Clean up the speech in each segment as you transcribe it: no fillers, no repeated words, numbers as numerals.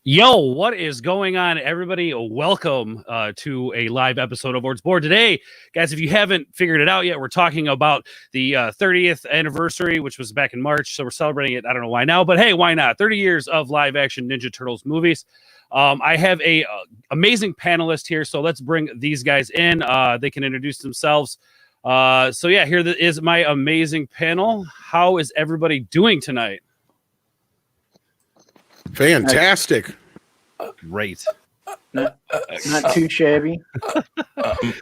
Yo, what is going on, everybody? Welcome to a live episode of Ord's Board. Today, guys, if you haven't figured it out yet, we're talking about the 30th anniversary, which was back in March. So we're celebrating it. I don't know why now, but hey, why not? 30 years of live action Ninja Turtles movies. I have a amazing panelist here, so let's bring these guys in. They can introduce themselves. So yeah, here is my amazing panel. How is everybody doing tonight? Fantastic. Great. Not too shabby.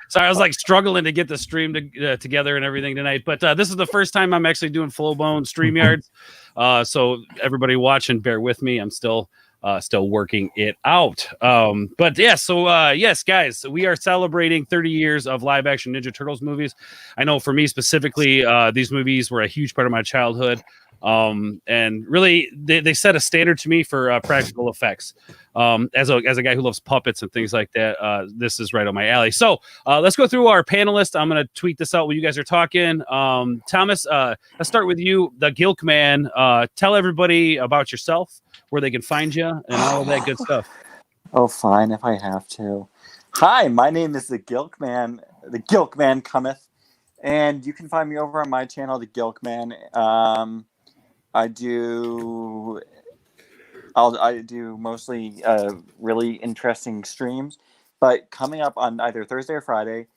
Sorry, I was like struggling to get the stream together and everything tonight, but this is the first time I'm actually doing full-blown StreamYards. So everybody watching, bear with me. I'm still working it out. But yeah, so yes, guys, we are celebrating 30 years of live action Ninja Turtles movies. I know for me specifically, these movies were a huge part of my childhood. And really they set a standard to me for practical effects. As a guy who loves puppets and things like that, this is right on my alley. So let's go through our panelists. I'm going to tweet this out while you guys are talking. Thomas, let's start with you, the Gilk Man. Tell everybody about yourself, where they can find you, and all of that good stuff. Oh, fine, if I have to. Hi, my name is the Gilk Man. The Gilk Man cometh, and you can find me over on my channel, the Gilk Man. I do mostly really interesting streams, but coming up on either Thursday or Friday,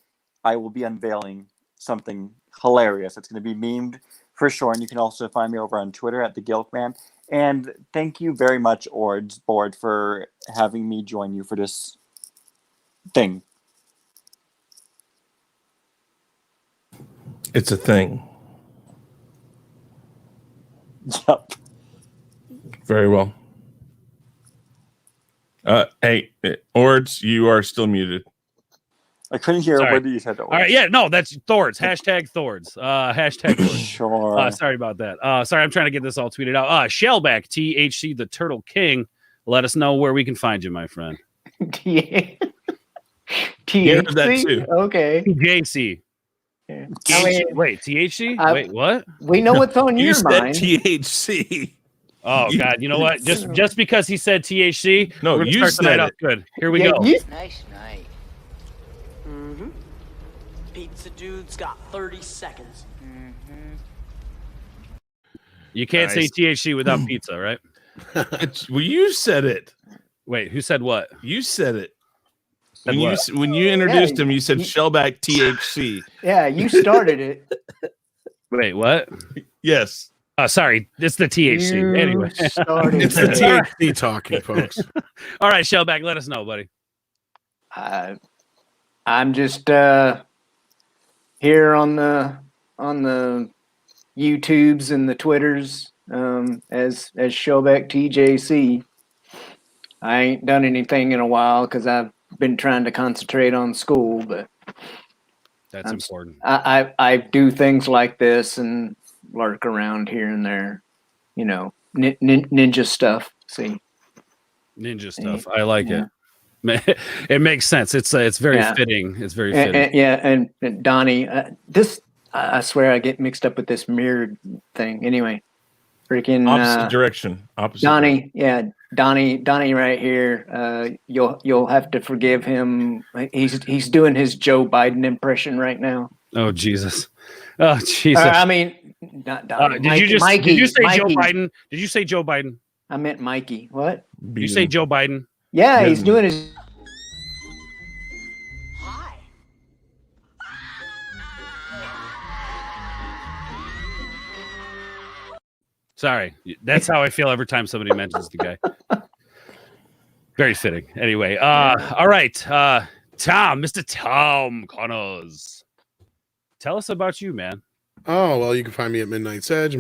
I will be unveiling something hilarious. It's going to be memed for sure, and you can also find me over on Twitter at the Gilkman. And thank you very much, Ord's Board, for having me join you for this thing. It's a thing. Yep. Very well. Hey, Ords, you are still muted. I couldn't hear what you said. All right, yeah, no, that's Thords. Hashtag Thords. Hashtag Thords. Sure. Sorry about that. Sorry, I'm trying to get this all tweeted out. Shellback, THC, the Turtle King. Let us know where we can find you, my friend. THC? Okay. JC. Yeah. Wait, THC? Wait, what? We know what's on You your said mind. THC. Oh God! You know what? Just because he said THC, no, you said it. Good. Here we go. Nice night. Mm-hmm. Pizza dude's got 30 seconds. You can't say THC without pizza, right? Well, you said it. Wait, who said what? You said it. When you introduced him, you said Shellback THC. Yeah, you started it. Wait, what? Yes. Sorry, it's the THC. Anyway, it's the THC talking, folks. All right, Shellback, let us know, buddy. I'm just here on the YouTubes and the Twitters as Shellback TJC. I ain't done anything in a while because I've been trying to concentrate on school, but that's important. I do things like this and lurk around here and there, you know, ninja stuff. See, ninja stuff. I like it. It makes sense. It's very fitting. It's very fitting. And Donnie, I swear I get mixed up with this mirrored thing. Anyway, freaking opposite direction. Donnie, Donnie right here. You'll have to forgive him. He's doing his Joe Biden impression right now. Oh Jesus! Oh Jesus! I mean, not Donnie. Did you say Mikey. Joe Biden? Did you say Joe Biden? I meant Mikey. What? Did you say Joe Biden? Yeah, he's doing his. Hi. Sorry, that's how I feel every time somebody mentions the guy. Very fitting. Anyway, all right, Mr. Tom Connors, tell us about you, man. Oh, well, you can find me at Midnight's Edge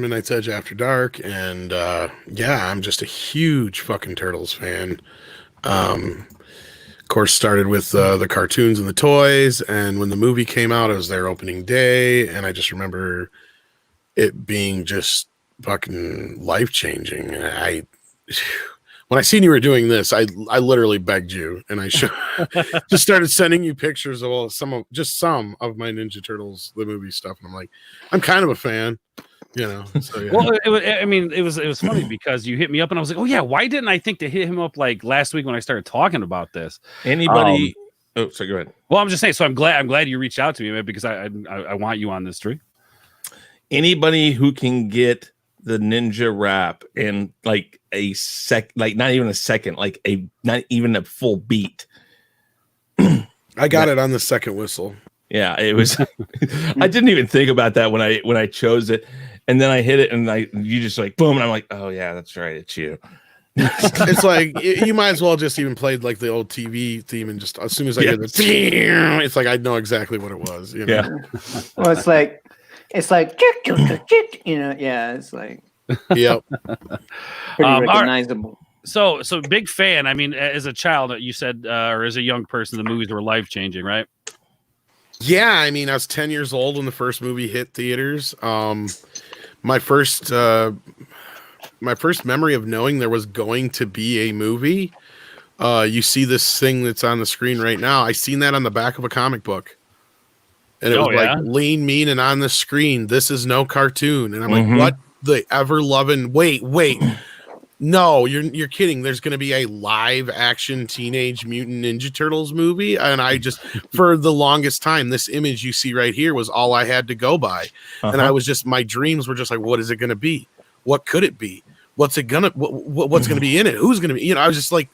After Dark, and yeah, I'm just a huge fucking Turtles fan. Of course, started with the cartoons and the toys, and when the movie came out, it was their opening day, and I just remember it being just fucking life-changing. When I seen you were doing this, I literally begged you, and I just started sending you pictures of some of my Ninja Turtles, the movie stuff, and I'm like, I'm kind of a fan. You know, so yeah. Well, it was funny because you hit me up and I was like, oh yeah, why didn't I think to hit him up like last week when I started talking about this? Anybody? Oh, sorry, go ahead. Well, I'm just saying. So I'm glad you reached out to me, man, because I want you on this tree. Anybody who can get the ninja rap in like a not even a second, like not even a full beat. I got it on the second whistle. Yeah, it was. I didn't even think about that when I chose it, and then I hit it, and you just like boom, and I'm like, oh yeah, that's right, it's you. It's like you might as well just even played like the old TV theme, and just as soon as I hear the, it's like I know exactly what it was. You know? Yeah. Well, it's like you know, yeah, it's like yep, pretty recognizable. Right. So big fan. I mean, as a child, you said, or as a young person, the movies were life changing, right? Yeah, I mean, I was 10 years old when the first movie hit theaters. My first memory of knowing there was going to be a movie. You see this thing that's on the screen right now. I seen that on the back of a comic book, and it was like lean, mean, and on the screen. This is no cartoon, and I'm like, what the ever loving? Wait. No, you're kidding. There's going to be a live action Teenage Mutant Ninja Turtles movie. And I just, for the longest time, this image you see right here was all I had to go by. And I was just, my dreams were just like, what is it going to be? What could it be? What's it gonna, what's going to be in it? Who's going to be, you know, I was just like,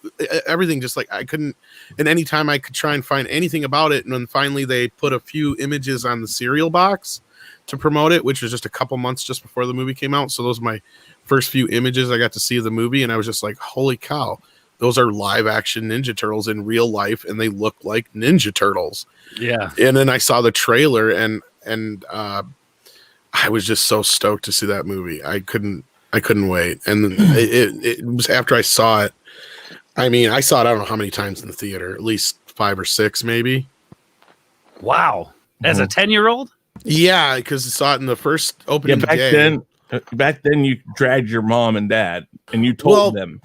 everything just like, I couldn't, and anytime I could try and find anything about it. And then finally they put a few images on the cereal box to promote it, which was just a couple months just before the movie came out. So those are my first few images I got to see of the movie, and I was just like, holy cow, those are live action Ninja Turtles in real life, and they look like Ninja Turtles. Yeah. And then I saw the trailer, and I was just so stoked to see that movie. I couldn't wait. And it was after I saw it. I mean, I saw it, I don't know how many times in the theater, at least 5 or 6 maybe. Wow. As a 10-year-old? Yeah, because I saw it in the first opening day. Back then, you dragged your mom and dad, and you told them.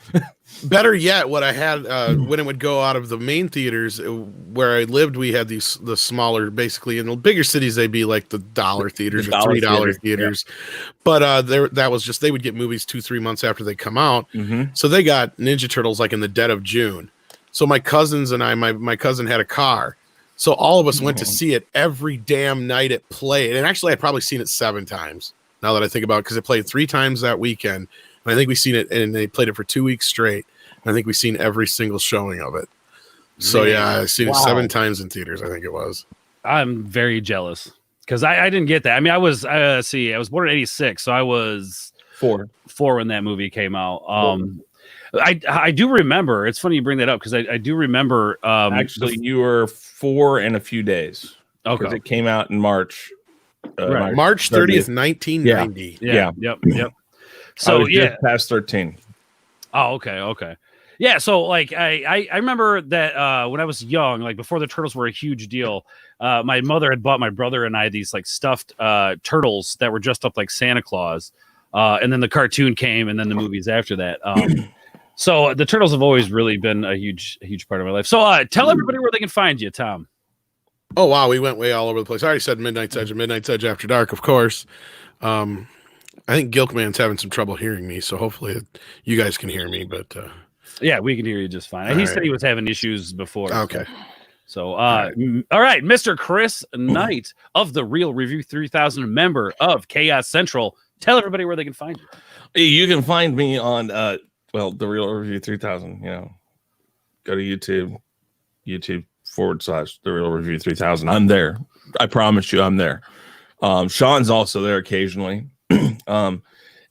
Better yet, what I had when it would go out of the main theaters where I lived, we had the smaller, basically in the bigger cities, they'd be like the dollar theaters or $3 theaters. Yeah. But that was just, they would get movies 2-3 months after they come out. So they got Ninja Turtles like in the dead of June. So my cousins and my cousin had a car. So all of us went to see it every damn night it played. And actually, I'd probably seen it 7 times. Now that I think about it, because it played 3 times that weekend, and I think we've seen it, and they played it for 2 weeks straight. And I think we've seen every single showing of it. So yeah, I've seen it 7 times in theaters. I think it was. I'm very jealous because I didn't get that. I mean, I was I was born in '86, so I was 4 when that movie came out. I do remember. It's funny you bring that up because I do remember. Actually, you were 4 and a few days. Okay, because it came out in March. Right. March 30th, 1990. Yeah. Yep. So just past 13. Oh, okay. Yeah. So like I remember that when I was young, like before the Turtles were a huge deal, my mother had bought my brother and I these like stuffed turtles that were dressed up like Santa Claus. And then the cartoon came, and then the movies after that. So the Turtles have always really been a huge part of my life. So tell everybody where they can find you, Tom. Oh, wow. We went way all over the place. I already said Midnight's Edge and Midnight's Edge After Dark, of course. I think Gilkman's having some trouble hearing me, so hopefully you guys can hear me. But yeah, we can hear you just fine. He said he was having issues before. Okay. So, all right, Mr. Chris Knight of the Real Review 3000, member of Chaos Central. Tell everybody where they can find you. You can find me on, the Real Review 3000. You know, go to YouTube. /The Real Review 3000. I'm there. I promise you, I'm there. Sean's also there occasionally. You're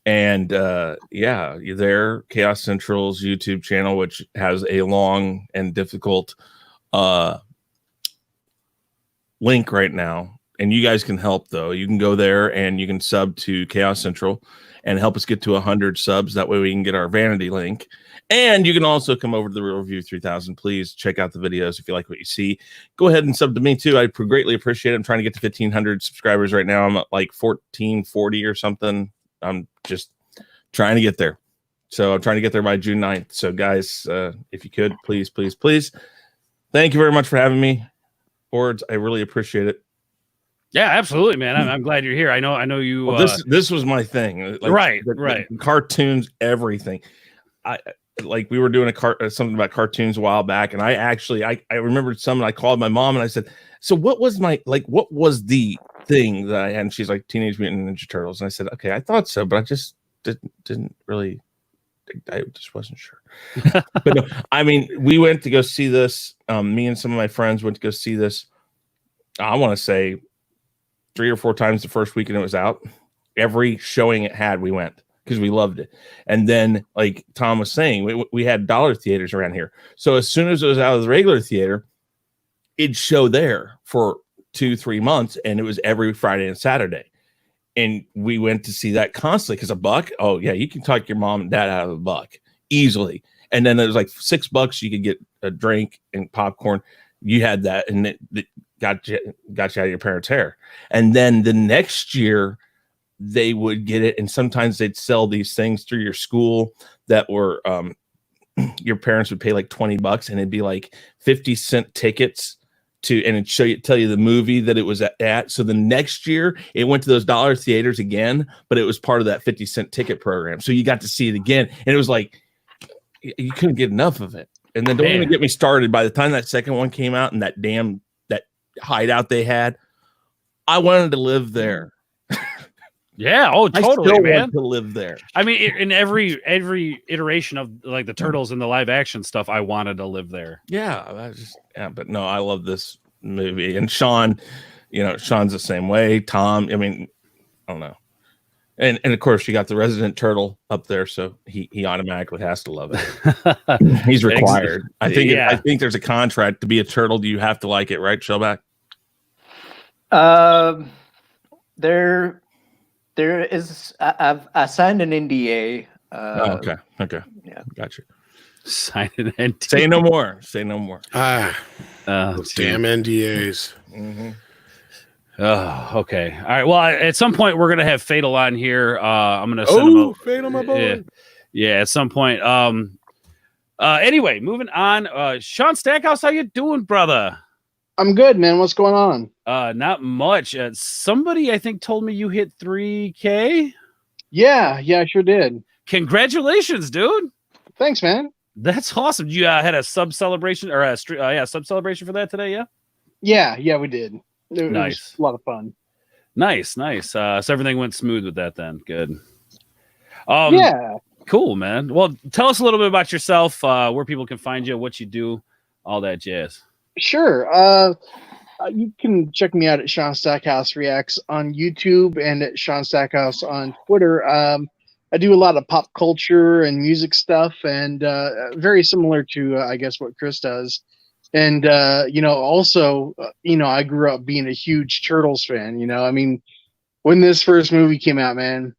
there. Chaos Central's YouTube channel, which has a long and difficult link right now. And you guys can help, though. You can go there and you can sub to Chaos Central and help us get to 100 subs. That way we can get our vanity link. And you can also come over to the Real Review 3000. Please check out the videos if you like what you see. Go ahead and sub to me too. I greatly appreciate it. I'm trying to get to 1,500 subscribers right now. I'm at like 1,440 or something. I'm just trying to get there. So I'm trying to get there by June 9th. So guys, if you could, please. Thank you very much for having me. Boards, I really appreciate it. Yeah, absolutely, man. I'm glad you're here. I know you. Well, this was my thing. Right. The cartoons, everything. I like we were doing something about cartoons a while back, and I remembered something. I called my mom and I said, "So what was the thing that I had?" And she's like, "Teenage Mutant Ninja Turtles." And I said, "Okay, I thought so, but I just didn't really. I just wasn't sure." But no, I mean, we went to go see this. Me and some of my friends went to go see this. I want to say 3 or 4 times the first weekend it was out. Every showing it had, we went because we loved it. And then, like Tom was saying, we had dollar theaters around here. So as soon as it was out of the regular theater, it'd show there for 2-3 months, and it was every Friday and Saturday. And we went to see that constantly because $1. Oh yeah, you can talk your mom and dad out of $1 easily. And then there's like $6 you could get a drink and popcorn. You had that, and it got you out of your parents' hair. And then the next year they would get it, and sometimes they'd sell these things through your school that were your parents would pay like $20, and it'd be like 50-cent tickets and it'd tell you the movie that it was at. So the next year it went to those dollar theaters again, but it was part of that 50-cent ticket program. So you got to see it again, and it was like you couldn't get enough of it. And then don't even get me started. By the time that second one came out and that hideout they had, I wanted to live there. Yeah, totally, I still man. want to live there. I mean, in every iteration of like the Turtles and the live action stuff, I wanted to live there. Yeah, but no, I love this movie. And Sean, Sean's the same way. Tom, I mean, I don't know. And of course, you got the resident turtle up there, so he automatically has to love it. He's required. I think there's a contract to be a turtle. Do you have to like it, right, Shellback? There is. I signed an NDA. Okay. Yeah, Gotcha. Sign an NDA. Say no more. Say no more. Damn NDAs. Mm-hmm. Oh, okay. All right. Well, at some point we're gonna have Fatal on here. I'm gonna send him Fatal, my boy. Yeah, at some point. Anyway, moving on. Sean Stackhouse, how you doing, brother? I'm good, man. What's going on? Not much. Somebody I think told me you hit 3K. Yeah, I sure did. Congratulations, dude. Thanks, man. That's awesome. You had a sub celebration or sub celebration for that today, yeah? Yeah, we did. It nice. was a lot of fun. Nice. So everything went smooth with that then. Good. Yeah. Cool, man. Well, tell us a little bit about yourself, where people can find you, what you do, all that jazz. Sure. You can check me out at Sean Stackhouse Reacts on YouTube and at Sean Stackhouse on Twitter. I do a lot of pop culture and music stuff, and very similar to, I guess, what Chris does. And, also, I grew up being a huge Turtles fan. I mean, when this first movie came out, man,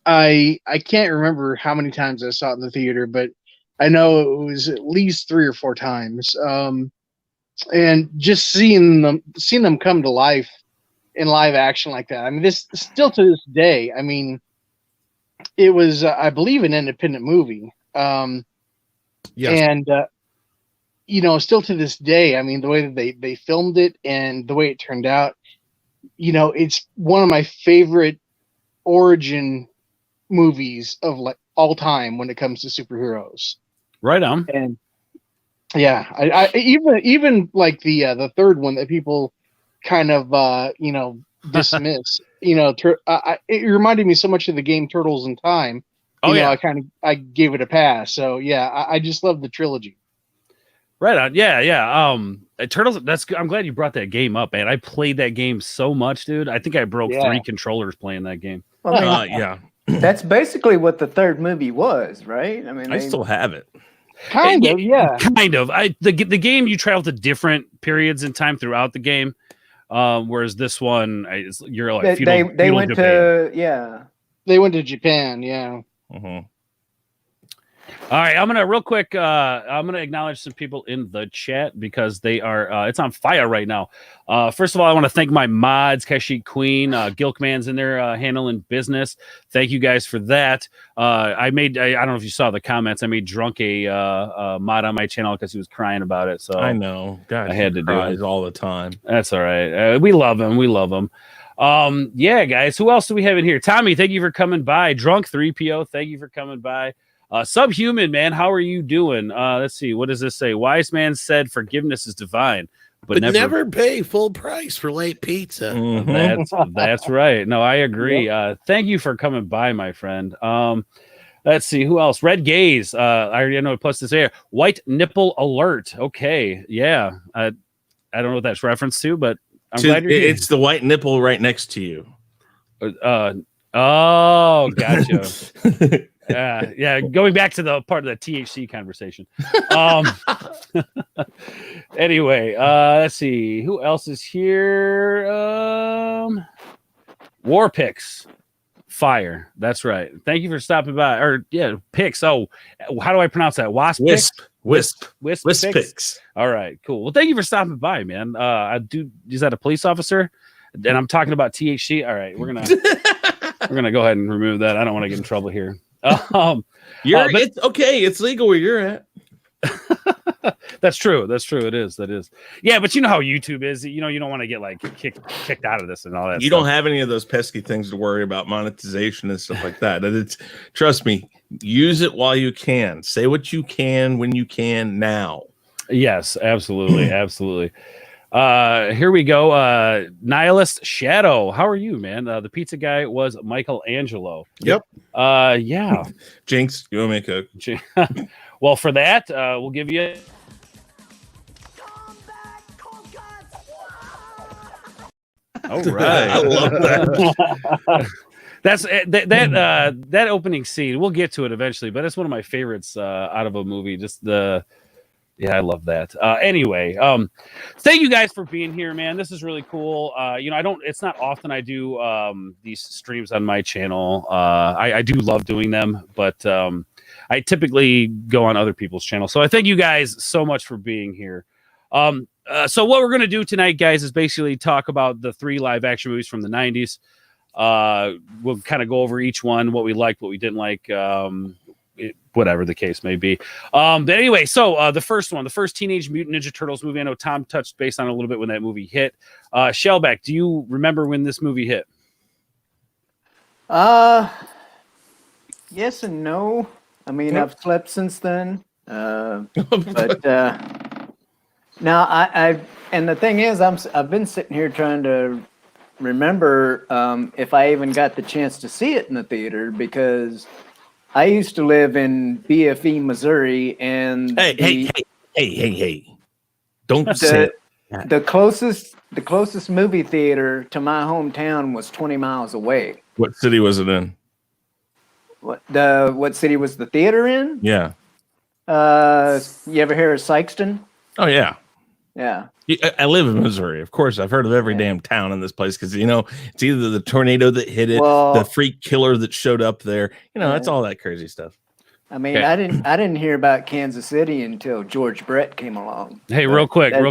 I can't remember how many times I saw it in the theater, but I know it was at least 3 or 4 times. And just seeing them come to life in live action like that. I mean, this still to this day, I mean, it was, I believe, an independent movie. Yes. And, still to this day, I mean, the way that they filmed it and the way it turned out, it's one of my favorite origin movies of like all time when it comes to superheroes. Right on. And yeah, I even like the third one that people kind of dismiss. It reminded me so much of the game Turtles in Time. I gave it a pass. So yeah, I just love the trilogy. Right on. Yeah. Turtles. I'm glad you brought that game up, man. I played that game so much, dude. I think I broke 3 controllers playing that game. Well, I mean, Yeah. that's basically what the third movie was, right? I mean, I still have it. Kind of, yeah. Kind of. The game, you travel to different periods in time throughout the game, whereas this one, you're like they went Japan. to They went to Japan, yeah. Mm-hmm. All right, I'm gonna real quick. I'm gonna acknowledge some people in the chat because they are. It's on fire right now. First of all, I want to thank my mods, Kashyyyk Queen, Gilkman's in there handling business. Thank you guys for that. I don't know if you saw the comments. I made Drunk a mod on my channel because he was crying about it. So I know. God, I had to do it all the time. That's all right. We love him. We love him. Yeah, guys. Who else do we have in here? Tommy, thank you for coming by. Drunk 3PO, thank you for coming by. Subhuman, man, how are you doing? Let's see. What does this say? Wise man said forgiveness is divine, but never pay full price for late pizza. That's right. No, I agree. Thank you for coming by, my friend. Let's see who else. Red Gaze. I already know what plus this here. White nipple alert. Okay, yeah. I don't know what that's reference to, but I'm glad you're here. It's the white nipple right next to you. Oh, gotcha. Yeah. Going back to the part of the THC conversation. Anyway, let's see who else is here. War Picks, fire. That's right. Thank you for stopping by. Or Picks. Oh, how do I pronounce that? Wisp Picks. All right, cool. Well, thank you for stopping by, man. Is that a police officer? And I'm talking about THC. All right, we're gonna go ahead and remove that. I don't want to get in trouble here. It's okay. It's legal where you're at. That's true. It is. That is. Yeah, but you know how YouTube is. You know, you don't want to get like kicked out of this and all that. You don't have any of those pesky things to worry about, monetization and stuff like that. Trust me. Use it while you can. Say what you can when you can now. Yes, absolutely, absolutely. Here we go. NihilusShadow. How are you, man? The pizza guy was Michelangelo. Yep. Yeah. Jinx, you want to make a... Well, for that, we'll give you... All right. I love that. That's that opening scene. We'll get to it eventually, but it's one of my favorites out of a movie. Yeah, I love that. Anyway, thank you guys for being here, man. This is really cool. It's not often I do these streams on my channel. I do love doing them, but I typically go on other people's channels. So I thank you guys so much for being here. So what we're going to do tonight, guys, is basically talk about the 3 live action movies from the 90s. We'll kind of go over each one, what we liked, what we didn't like, whatever the case may be. But anyway, so the first Teenage Mutant Ninja Turtles movie. I know Tom touched base on a little bit when that movie hit. Shellback, do you remember when this movie hit? Yes and no. I mean, I've slept since then. But now and the thing is, I've been sitting here trying to remember if I even got the chance to see it in the theater, because I used to live in BFE, Missouri, and hey! Don't say it. The closest movie theater to my hometown was 20 miles away. What city was it in? What city was the theater in? Yeah. You ever hear of Sykeston? Oh yeah. Yeah. I live in Missouri. Of course, I've heard of every damn town in this place because, it's either the tornado that hit it, the freak killer that showed up there. It's all that crazy stuff. I mean, I didn't hear about Kansas City until George Brett came along. Hey, real quick. I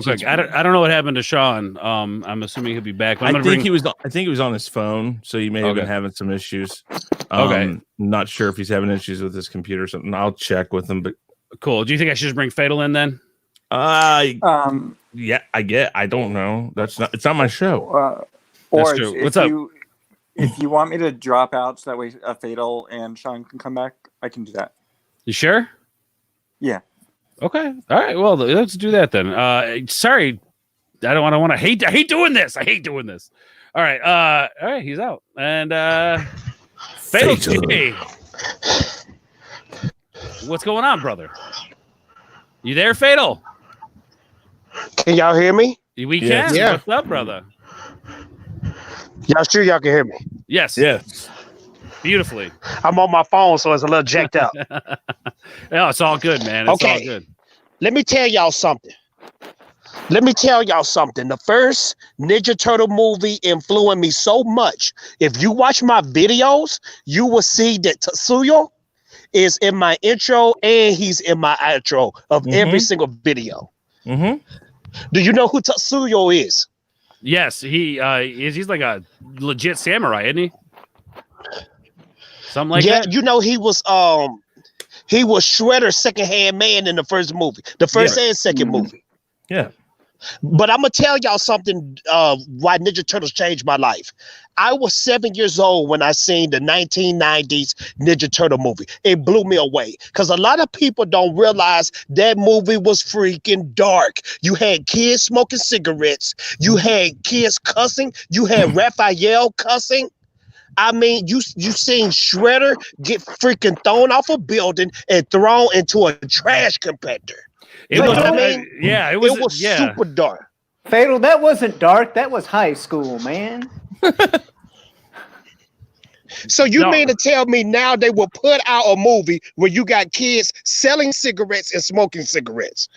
don't know what happened to Sean. I'm assuming he'll be back. I think he was on his phone, so he may have been having some issues. Okay. Not sure if he's having issues with his computer or something. I'll check with him, but cool. Do you think I should just bring Fatal in then? Yeah, I don't know. It's not my show. Or true. What's up? If you want me to drop out so that way Fatal and Sean can come back, I can do that. You sure? Yeah. Okay. All right. Well, let's do that then. Sorry, I don't want to hate. I hate doing this. All right. All right. He's out. And Fatal G. What's going on, brother? You there, Fatal? Can y'all hear me? We can. Yeah. What's up, brother? Y'all sure y'all can hear me? Yes. Yes. Beautifully. I'm on my phone, so it's a little jacked up. No, it's all good, man. It's all good. Let me tell y'all something. The first Ninja Turtle movie influenced me so much. If you watch my videos, you will see that Tetsuya is in my intro and he's in my outro of every single video. Mm-hmm. Do you know who Tatsuyo is? Yes, he's like a legit samurai, isn't he? Something like that. You know, he was Shredder's second-hand man in the first movie, the first and second movie. Yeah. But I'm gonna tell y'all something. Why Ninja Turtles changed my life. I was 7 years old when I seen the 1990s Ninja Turtle movie. It blew me away because a lot of people don't realize that movie was freaking dark. You had kids smoking cigarettes. You had kids cussing. You had Raphael cussing. I mean, you seen Shredder get freaking thrown off a building and thrown into a trash compactor. It was, it was super dark. Fatal, that wasn't dark. That was high school, man. So you mean to tell me now they will put out a movie where you got kids selling cigarettes and smoking cigarettes?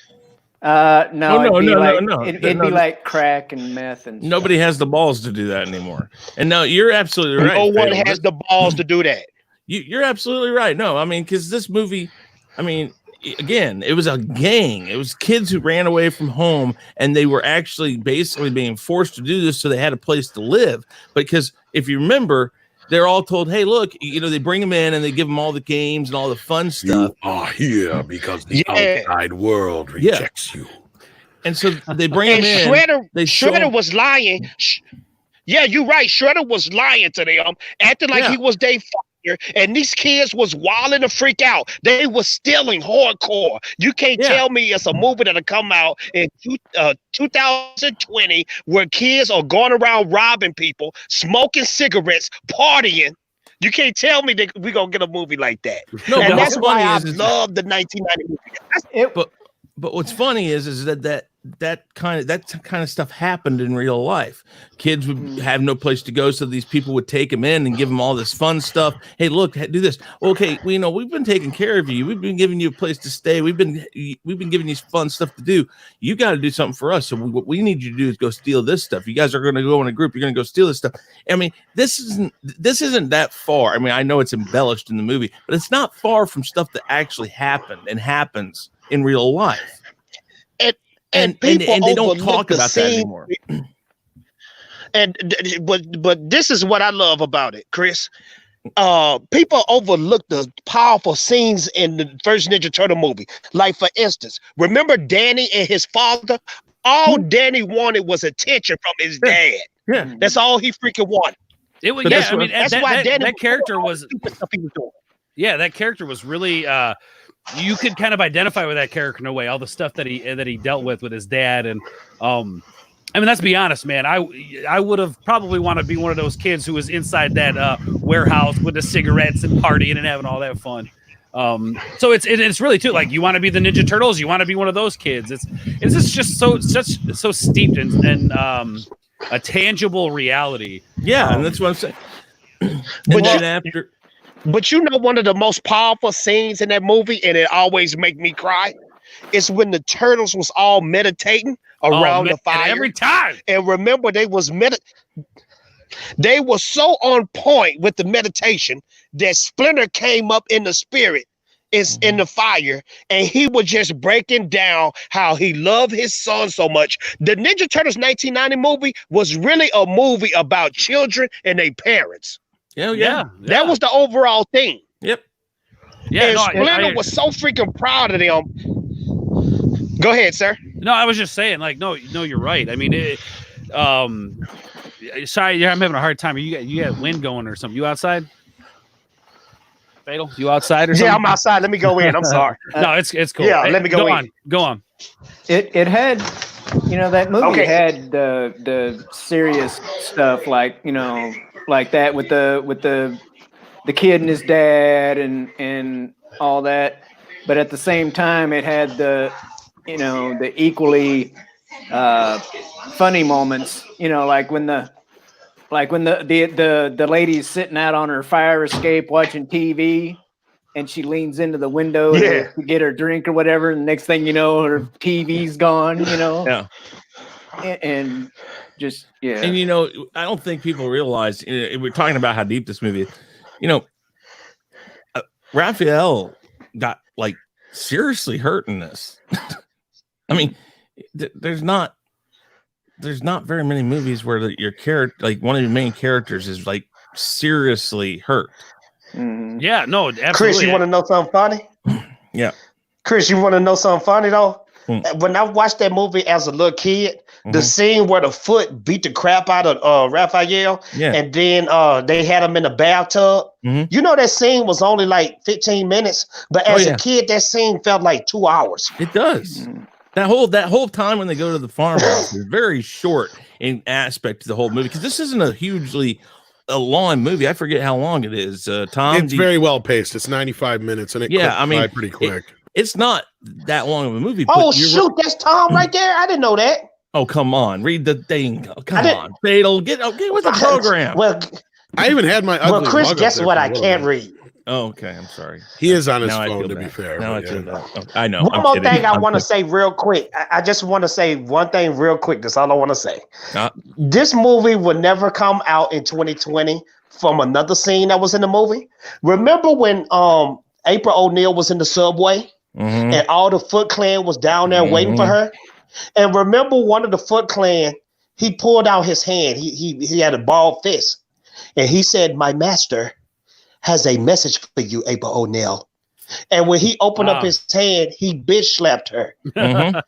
No. It'd be like crack and meth and nobody stuff. has the balls to do that anymore. And no, you're absolutely right. No one has the balls to do that. You're absolutely right. No, I mean, because this movie, I mean, again, it was a gang. It was kids who ran away from home, and they were actually basically being forced to do this so they had a place to live. Because if you remember, they're all told, hey, look, you know, they bring them in and they give them all the games and all the fun stuff. You are here because the outside world rejects you. And so they bring them in. Shredder was lying. Yeah, you're right. Shredder was lying to them, acting like he was their father, and these kids was wilding to freak out. They was stealing hardcore. You can't tell me it's a movie that'll come out in 2020 where kids are going around robbing people, smoking cigarettes, partying. You can't tell me that we're going to get a movie like that. No, and that's why I is love the 1990 movie. But what's funny is that kind of stuff happened in real life. Kids would have no place to go, so these people would take them in and give them all this fun stuff. Hey, look, do this. Okay, we've been taking care of you. We've been giving you a place to stay. We've been giving you fun stuff to do. You got to do something for us. So what we need you to do is go steal this stuff. You guys are going to go in a group. You're going to go steal this stuff. I mean, this isn't that far. I mean, I know it's embellished in the movie, but it's not far from stuff that actually happened and happens in real life. And they don't talk about that anymore. But this is what I love about it, Chris. People overlook the powerful scenes in the first Ninja Turtle movie. Like, for instance, remember Danny and his father? All Danny wanted was attention from his dad. Yeah, that's all he freaking wanted. It was, that's why Danny that character was. Stuff he was doing. Yeah, that character was really. You could kind of identify with that character in a way. All the stuff that he dealt with his dad, and I mean, let's be honest, man. I would have probably want to be one of those kids who was inside that warehouse with the cigarettes and partying and having all that fun. So it's really too like you want to be the Ninja Turtles. You want to be one of those kids. It's just so steeped in a tangible reality. Yeah, and that's what I'm saying. But you know, one of the most powerful scenes in that movie, and it always make me cry, is when the turtles was all meditating around the fire every time. And remember, they were so on point with the meditation that Splinter came up in the spirit, is in the fire, and he was just breaking down how he loved his son so much. The Ninja Turtles 1990 movie was really a movie about children and their parents. Yeah. That was the overall thing. Yep. Yeah. And Splinter was so freaking proud of them. Go ahead, sir. No, I was just saying, like, no, you're right. I mean, sorry, I'm having a hard time. You got wind going or something? You outside? Fatal? You outside or something? Yeah, I'm outside. Let me go in. I'm sorry. No, it's cool. Yeah, let me go in. Go on. It had, that movie had the serious stuff, like, like that with the kid and his dad and all that, but at the same time it had the equally funny moments, like when the lady's sitting out on her fire escape watching TV and she leans into the window to get her drink or whatever, and the next thing you know, her TV's gone, and just and I don't think people realize, we're talking about how deep this movie is. Raphael got like seriously hurt in this. I mean, there's not very many movies where your character, like one of your main characters, is like seriously hurt. Mhm. Yeah, no, absolutely. Chris, you want to know something funny? Yeah. Chris, you want to know something funny though? Hmm. When I watched that movie as a little kid, the Mhm. scene where the foot beat the crap out of Raphael, Yeah. and then they had him in the bathtub. Mhm. You know that scene was only like 15 minutes, but Oh, as yeah. a kid, that scene felt like 2 hours. It does. Mhm. That whole time when they go to the farmhouse is very short in aspect to the whole movie, because this isn't a long movie. I forget how long it is. Tom, It's very well paced. It's 95 minutes, and it Yeah, clips I mean, by pretty quick. it's not that long of a movie. Oh but you're- shoot, that's Tom right there. I didn't know that. Oh, come on, read the thing. Oh, come didn't- on, Fatal, get with the program. Well, I even had my well, ugly Chris, mug up guess there what? for I a little can't bit. read. Oh, okay, I'm sorry. He is on his Now I phone, feel to be bad. fair. Now I but feel yeah. bad. Oh, I know. One I'm more kidding. thing I I'm want to kidding. say real quick. I just want to say one thing real quick. That's all I want to say. Uh, This movie will never come out in 2020 from another scene that was in the movie. Remember when April O'Neil was in the subway mhm. and all the Foot Clan was down there waiting for Mhm. her? And remember one of the Foot Clan, he pulled out his hand. He had a bald fist. And he said, "My master has a message for you, April O'Neil." And when he opened up Wow. his hand, he bitch slapped her. Mhm.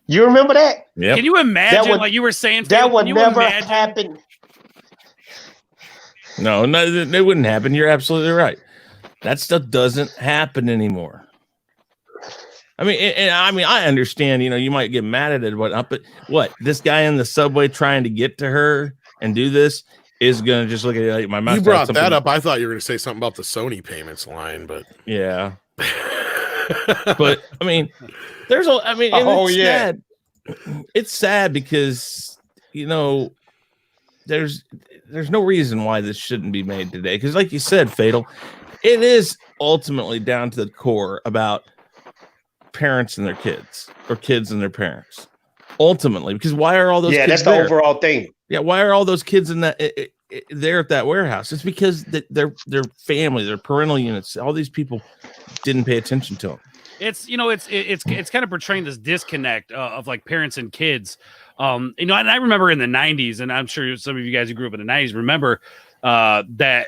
You remember that? Yep. Can you imagine, would- like you were saying, That Phil, would can you never imagine- happen. No, it wouldn't happen. You're absolutely right. That stuff doesn't happen anymore. I mean, I understand. You might get mad at it, but this guy in the subway trying to get to her and do this is gonna just look at it like my master. You brought has that something- up. I thought you were going to say something about the Sony payments line, but Yeah, but I mean, and Oh, it's yeah. sad. It's sad because there's no reason why this shouldn't be made today. Because, like you said, Fatal, it is ultimately down to the core about parents and their kids, or kids and their parents. Ultimately, because why are all those? Yeah, kids that's the there? overall thing. Yeah, why are all those kids in that there at that warehouse? It's because their family, their parental units, all these people didn't pay attention to them. It's it's kind of portraying this disconnect of like parents and kids. And I remember in the 90s, and I'm sure some of you guys who grew up in the 90s remember that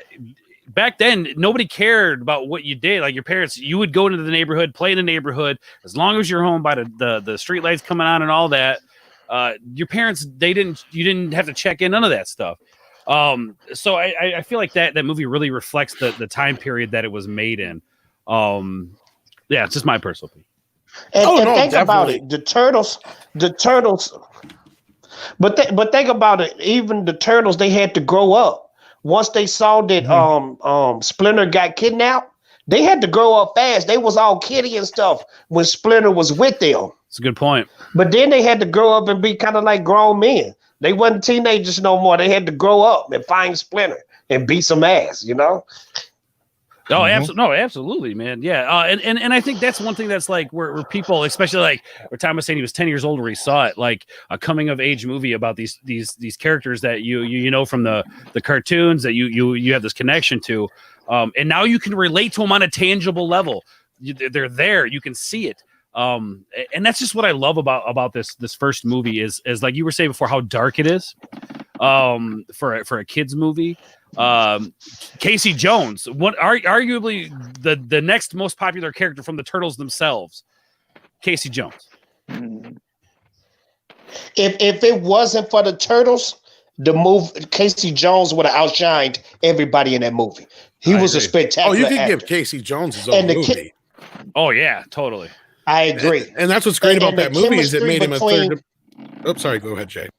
back then nobody cared about what you did. Like your parents, you would go into the neighborhood, play in the neighborhood, as long as you're home by the street lights coming on and all that. Your parents, you didn't have to check in, none of that stuff. So I feel like that movie really reflects the time period that it was made in. Yeah, it's just my personal opinion. And think about it. The turtles. But think about it. Even the turtles, they had to grow up. Once they saw that Splinter got kidnapped, they had to grow up fast. They was all kitty and stuff when Splinter was with them. It's a good point. But then they had to grow up and be kind of like grown men. They wasn't teenagers no more. They had to grow up and find Splinter and beat some ass, Oh, absolutely, man. Yeah, and I think that's one thing that's like where people, especially like where Tom was saying he was 10 years old where he saw it, like a coming of age movie about these characters that you know from the cartoons that you have this connection to, and now you can relate to them on a tangible level. They're there, you can see it. And that's just what I love about this first movie is like you were saying before, how dark it is for a kids movie. Casey Jones, arguably the next most popular character from the Turtles themselves, Casey Jones. If it wasn't for the turtles, the movie Casey Jones would have outshined everybody in that movie. He was a spectacular. Oh, you could actor. give Casey Jones his own And the movie. Oh yeah, totally. I agree. And that's what's great about And that the movie is it chemistry made him a between- third. Oh, sorry. Go ahead, Jay.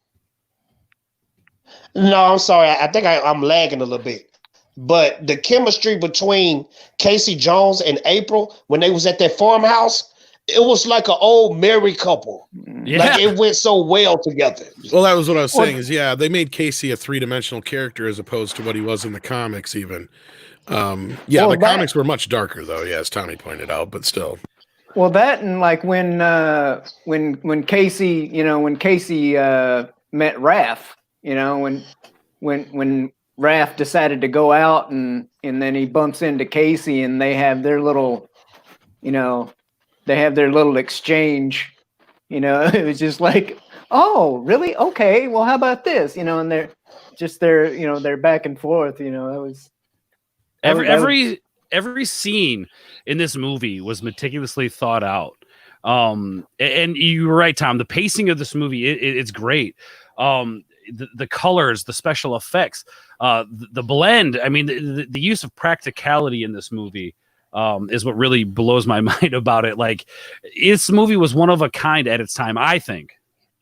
No, I'm sorry. I think I'm lagging a little bit. But the chemistry between Casey Jones and April when they was at that farmhouse, it was like an old married couple. Yeah. Like it went so well together. Well, that was what I was saying. They made Casey a three-dimensional character as opposed to what he was in the comics. Even, the comics were much darker, though. Yeah, as Tommy pointed out, but still. Well, that and like when Casey, met Raph, when Raph decided to go out, and then he bumps into Casey, and they have their little, exchange. It was just like, oh, really? Okay, well, how about this? And they're back and forth. It was every scene in this movie was meticulously thought out. And you were right, Tom. The pacing of this movie, it's great. The colors, the special effects, the blend. I mean, the use of practicality in this movie is what really blows my mind about it. Like, this movie was one of a kind at its time, I think.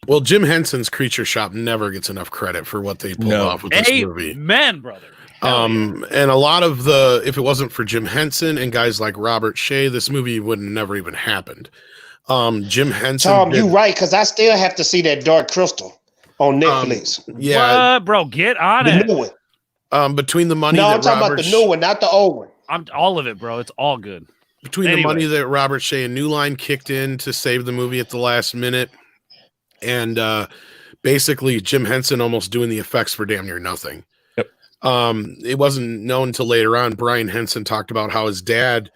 Well, Jim Henson's Creature Shop never gets enough credit for what they pulled off with this movie. Amen, brother. And a lot of if it wasn't for Jim Henson and guys like Robert Shea, this movie would never even happened. Jim Henson. Tom, you right, because I still have to see that Dark Crystal on Netflix. Yeah, what, bro, get on the it. new one. Between the money, No, that I'm talking Robert about the new one, not the old one. I'm all of it, bro. It's all good. Between the money that Robert Shea and New Line kicked in to save the movie at the last minute, and basically Jim Henson almost doing the effects for damn near nothing. Yep. It wasn't known until later on. Brian Henson talked about how his dad,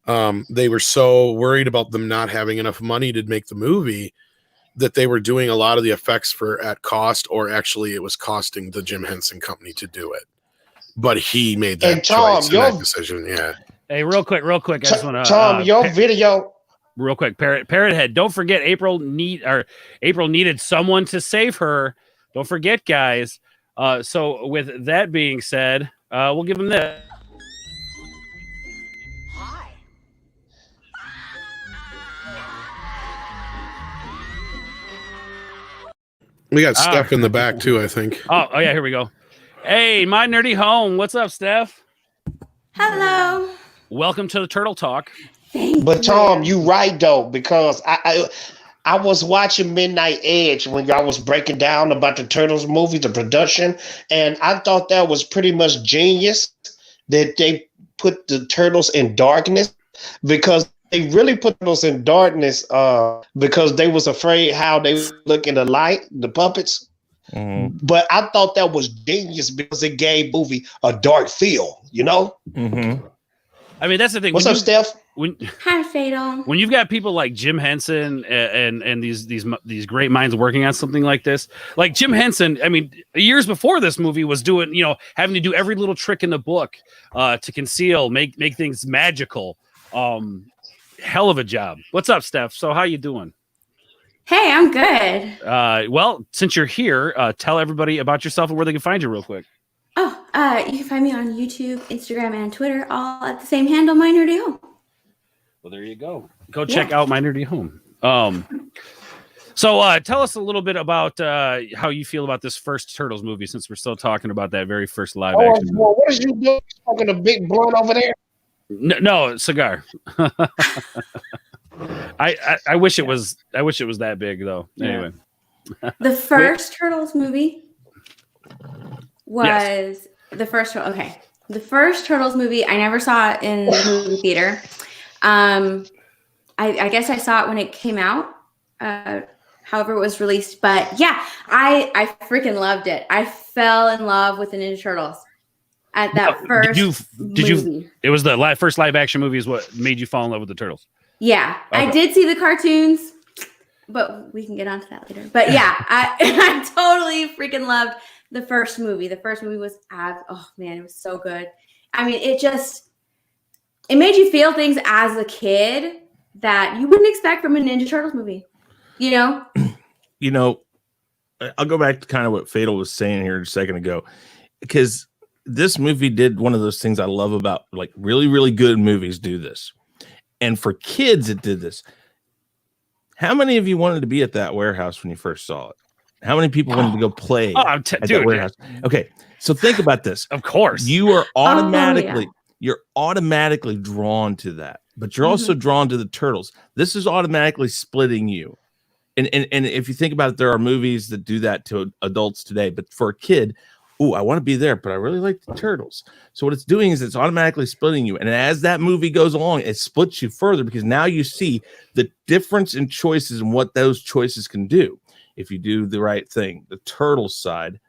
they were so worried about them not having enough money to make the movie that they were doing a lot of the effects at cost, or actually it was costing the Jim Henson company to do it. But he made that choice, that decision. Yeah. Hey, real quick. I just want to Tom, your video. Real quick, Parrot Head. Don't forget, April needed someone to save her. Don't forget, guys. So with that being said, we'll give him this. Hi. We got Steph in the back too, I think. Oh yeah, here we go. Hey, my nerdy home. What's up, Steph? Hello. Welcome to the Turtle Talk. But Tom, you right though, because I was watching Midnight Edge when y'all was breaking down about the Turtles movie, the production, and I thought that was pretty much genius that they put the turtles in darkness, because they really put those in darkness because they was afraid how they look in the light, the puppets. Mm-hmm. But I thought that was genius because it gave movie a dark feel, Mm-hmm. I mean, that's the thing. What's up, Steph? Hi, Fatal. When you've got people like Jim Henson and these great minds working on something like this, like Jim Henson, I mean, years before this movie was doing, having to do every little trick in the book to conceal, make things magical. Hell of a job. What's up, Steph? So how you doing? Hey, I'm good. Well, since you're here, tell everybody about yourself and where they can find you real quick. Oh, you can find me on YouTube, Instagram, and Twitter, all at the same handle, My Nerdy Home. Well, there you go. Go check out My Nerdy Home. So tell us a little bit about how you feel about this first Turtles movie, since we're still talking about that very first live action. Well, what is you doing? Smoking a big blunt over there? No, cigar. I wish it was that big though. Anyway. The first Turtles movie was the first. Okay, the first Turtles movie. I never saw it in the movie theater. I guess I saw it when it came out. However it was released, but yeah, I freaking loved it. I fell in love with the Ninja Turtles at that first. Did you? It was the first live action movie is what made you fall in love with the Turtles. Yeah, okay. I did see the cartoons, but we can get onto that later. But yeah, I totally freaking loved the first movie. The first movie was oh man, it was so good. I mean, it made you feel things as a kid that you wouldn't expect from a Ninja Turtles movie. I'll go back to kind of what Fatal was saying here a second ago, because this movie did one of those things I love about, like, really, really good movies do this. And for kids, it did this. How many of you wanted to be at that warehouse when you first saw it? How many people wanted to go play at that warehouse? Okay, so think about this. Of course. You are you're automatically drawn to that, but you're also drawn to the Turtles. This is automatically splitting you. And if you think about it, there are movies that do that to adults today, but for a kid, I want to be there, but I really like the Turtles. So what it's doing is it's automatically splitting you. And as that movie goes along, it splits you further, because now you see the difference in choices and what those choices can do. If you do the right thing, the Turtles side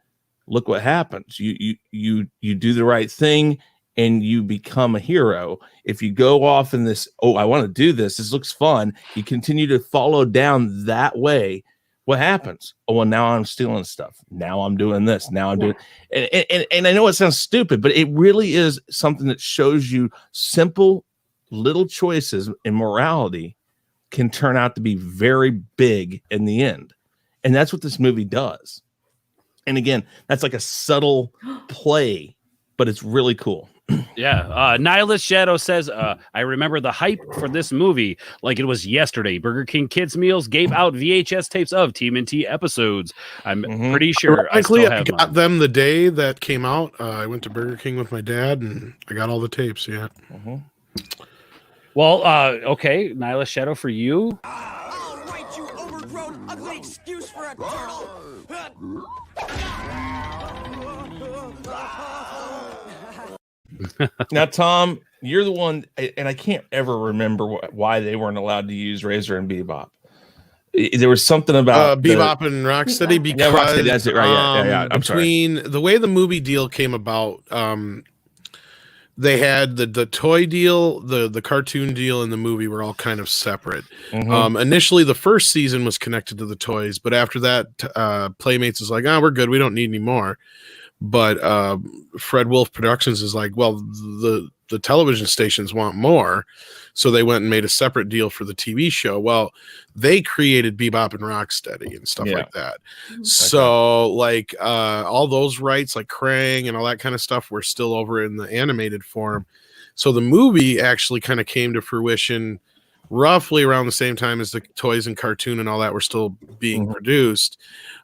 look what happens. You do the right thing and you become a hero. If you go off in this, oh, I want to do this, this looks fun, you continue to follow down that way, what happens? Oh, well, now I'm stealing stuff. Now I'm doing this. Now I'm doing, and I know it sounds stupid, but it really is something that shows you simple little choices in morality can turn out to be very big in the end. And that's what this movie does. And again, that's like a subtle play, but it's really cool. Yeah. NihilusShadow says, I remember the hype for this movie like it was yesterday. Burger King Kids Meals gave out VHS tapes of TMNT episodes. I'm pretty sure I still have got them the day that came out. I went to Burger King with my dad and I got all the tapes. Yeah. Well, okay. NihilusShadow for you. All right, you overgrown, ugly excuse for a turtle. Now, Tom, you're the one, and I can't ever remember why they weren't allowed to use Razor and Bebop. There was something about Bebop and Rocksteady because Rocksteady, that's it, right? Yeah. I'm between sorry. The way the movie deal came about, they had the toy deal, the cartoon deal, and the movie were all kind of separate. Initially, the first season was connected to the toys, but after that, Playmates is like, we're good, we don't need any more. But Fred Wolf Productions is like, well, the television stations want more, so they went and made a separate deal for the TV show. Well, they created Bebop and Rocksteady and stuff like that. So like all those rights, like Krang and all that kind of stuff, were still over in the animated form. So the movie actually kind of came to fruition roughly around the same time as the toys and cartoon and all that were still being produced.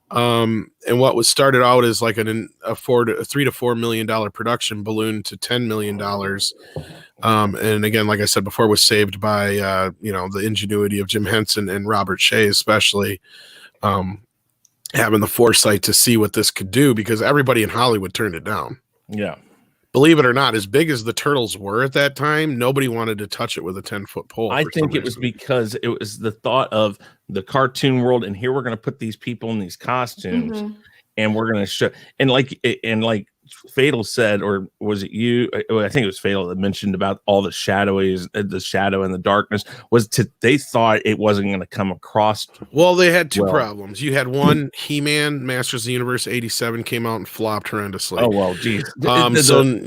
And what was started out as like a $3 to $4 million production ballooned to $10 million. And again, like I said before, was saved by the ingenuity of Jim Henson and Robert Shea, especially having the foresight to see what this could do, because everybody in Hollywood turned it down. Yeah. Believe it or not, as big as the Turtles were at that time, nobody wanted to touch it with a 10-foot pole. I think it was because it was the thought of the cartoon world, and here we're going to put these people in these costumes, and we're going to show. And like Fatal said, or was it you? I think it was Fatal that mentioned about all the shadow and the darkness. They thought it wasn't going to come across. Well, they had two problems. You had one, He-Man, Masters of the Universe '87 came out and flopped horrendously. Oh well, geez. The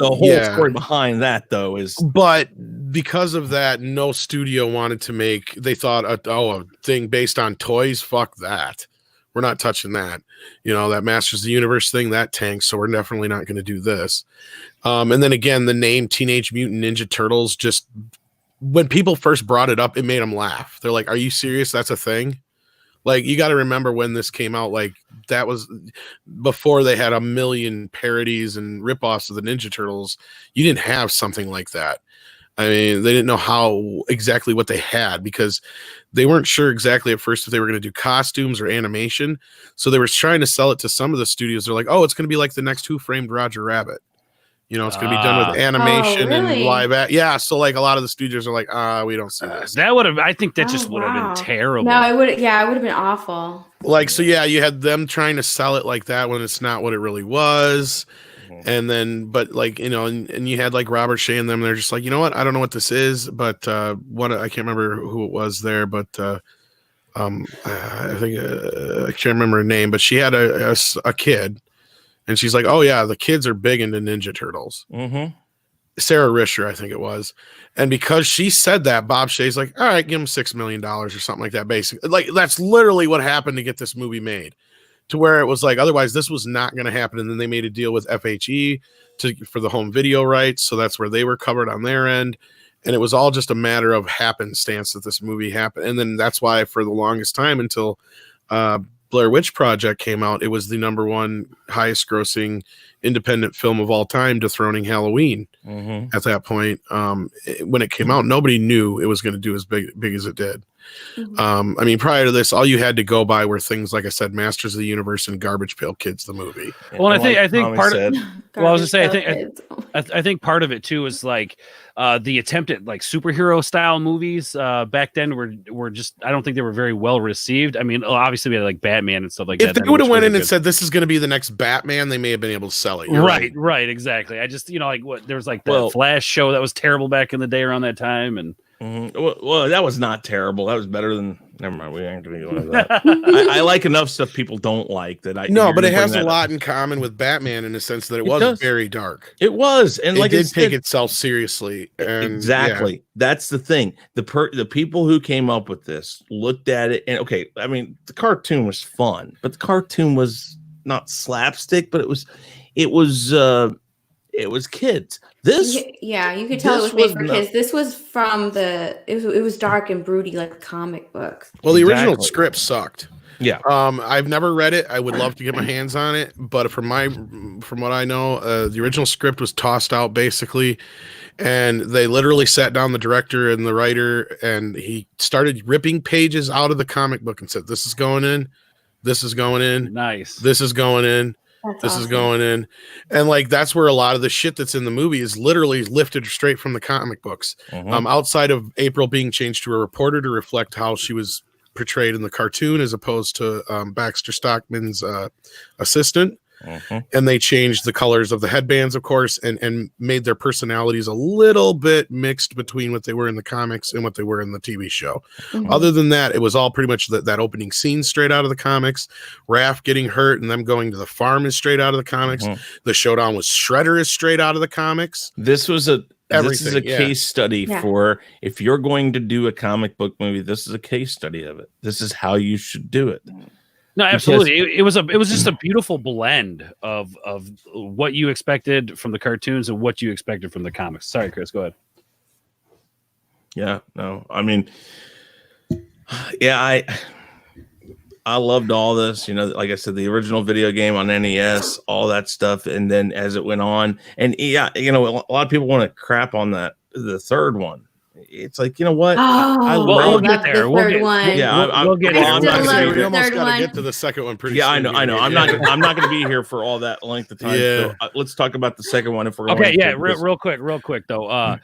whole story behind that, though, is. But because of that, no studio wanted to make. They thought, a thing based on toys. Fuck that. We're not touching that. That Masters of the Universe thing, that tanks, so we're definitely not going to do this. And then again, the name Teenage Mutant Ninja Turtles, just when people first brought it up, it made them laugh. They're like, are you serious? That's a thing? Like, you got to remember when this came out, like, that was before they had a million parodies and ripoffs of the Ninja Turtles. You didn't have something like that. I mean, they didn't know exactly what they had, because they weren't sure exactly at first if they were going to do costumes or animation. So they were trying to sell it to some of the studios. They're like, oh, it's going to be like the next Who Framed Roger Rabbit. It's going to be done with animation and live Yeah. So like a lot of the studios are like, we don't see this. I think that just would have been terrible. No, it would have been awful. Like, so yeah, you had them trying to sell it like that when it's not what it really was. And then, but like, and you had like Robert Shea and them, they're just like, you know what? I don't know what this is, but I can't remember who it was there, but I think I can't remember her name, but she had a kid, and she's like, oh yeah, the kids are big into Ninja Turtles. Sarah Risher, I think it was. And because she said that, Bob Shea's like, all right, give him $6 million or something like that. Basically, like, that's literally what happened to get this movie made. To where it was like, otherwise this was not going to happen. And then they made a deal with FHE for the home video rights. So that's where they were covered on their end. And it was all just a matter of happenstance that this movie happened. And then that's why for the longest time, until Blair Witch Project came out, it was the #1 highest grossing independent film of all time, dethroning Halloween. At that point, when it came out, nobody knew it was going to do as big as it did. I mean, prior to this, all you had to go by were things like I said, Masters of the Universe and Garbage Pail Kids, the movie. Well, I think Tommy part said, of well, I was gonna say I think part of it too is like the attempt at like superhero style movies back then were just I don't think they were very well received. I mean, obviously we had like Batman and stuff like that. If they would have went in and said this is going to be the next Batman, they may have been able to sell it. You're right, exactly. I just like what there was like the Flash show that was terrible back in the day around that time, and well, that was not terrible. That was better than. Never mind. We ain't gonna go into that. I like enough stuff people don't like that. No, but it has a lot in common with Batman in the sense that it was very dark. It was, and like it did take itself seriously. And exactly, that's the thing. The people who came up with this looked at it, and okay, I mean, the cartoon was fun, but the cartoon was not slapstick, but it was kids. This, yeah, you could tell it was made for kids. This was from it was dark and broody like comic books. Well, the original script sucked. Yeah. I've never read it. I would love to get my hands on it, but from what I know, the original script was tossed out basically, and they literally sat down the director and the writer, and he started ripping pages out of the comic book and said, "This is going in. This is going in. Nice. This is going in." This is going in. And like that's where a lot of the shit that's in the movie is literally lifted straight from the comic books. Outside of April being changed to a reporter to reflect how she was portrayed in the cartoon as opposed to Baxter Stockman's assistant. And they changed the colors of the headbands, of course, and made their personalities a little bit mixed between what they were in the comics and what they were in the TV show. Other than that, it was all pretty much that opening scene straight out of the comics. Raph getting hurt and them going to the farm is straight out of the comics. The showdown with Shredder is straight out of the comics. This is a case study for if you're going to do a comic book movie. This is a case study of it. This is how you should do it. No, absolutely. It was just a beautiful blend of what you expected from the cartoons and what you expected from the comics. Sorry, Chris, go ahead. Yeah, no, I mean, yeah, I loved all this. You know, like I said, the original video game on NES, all that stuff, and then as it went on, and yeah, you know, a lot of people want to crap on the third one. It's like, you know what? We'll get there. We'll get one. Yeah, we'll get there. We almost got to get to the second one pretty soon. I know. I'm not going to be here for all that length of time. So, let's talk about the second one if we're okay. Yeah, real quick though.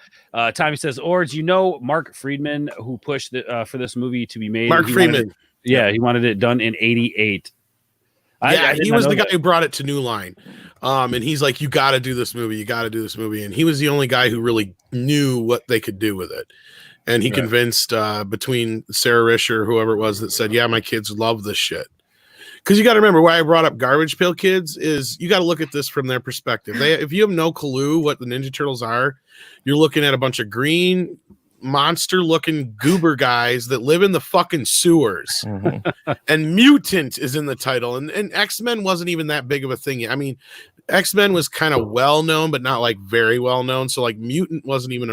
Tommy says, "Ords, you know Mark Friedman who pushed for this movie to be made. Mark Friedman. He wanted it done in '88. He was the guy who brought it to New Line. And he's like, you got to do this movie. You got to do this movie. And he was the only guy who really knew what they could do with it. And he convinced between Sarah Risher or whoever it was that said, yeah, my kids love this shit. Because you got to remember why I brought up Garbage Pail Kids is you got to look at this from their perspective. If you have no clue what the Ninja Turtles are, you're looking at a bunch of green monster looking goober guys that live in the fucking sewers. And Mutant is in the title, and X-Men wasn't even that big of a thing yet. I mean, X-Men was kind of well known but not like very well known, so like Mutant wasn't even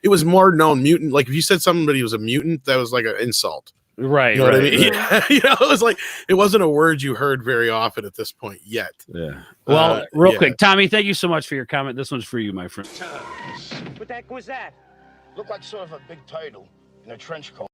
it was more known. Mutant, like if you said somebody was a mutant, that was like an insult, right? You know what I mean? Yeah. You know, it was like it wasn't a word you heard very often at this point yet. Well, real quick, Tommy, thank you so much for your comment. This one's for you, my friend. What the heck was that? Looked like sort of a big turtle in a trench coat.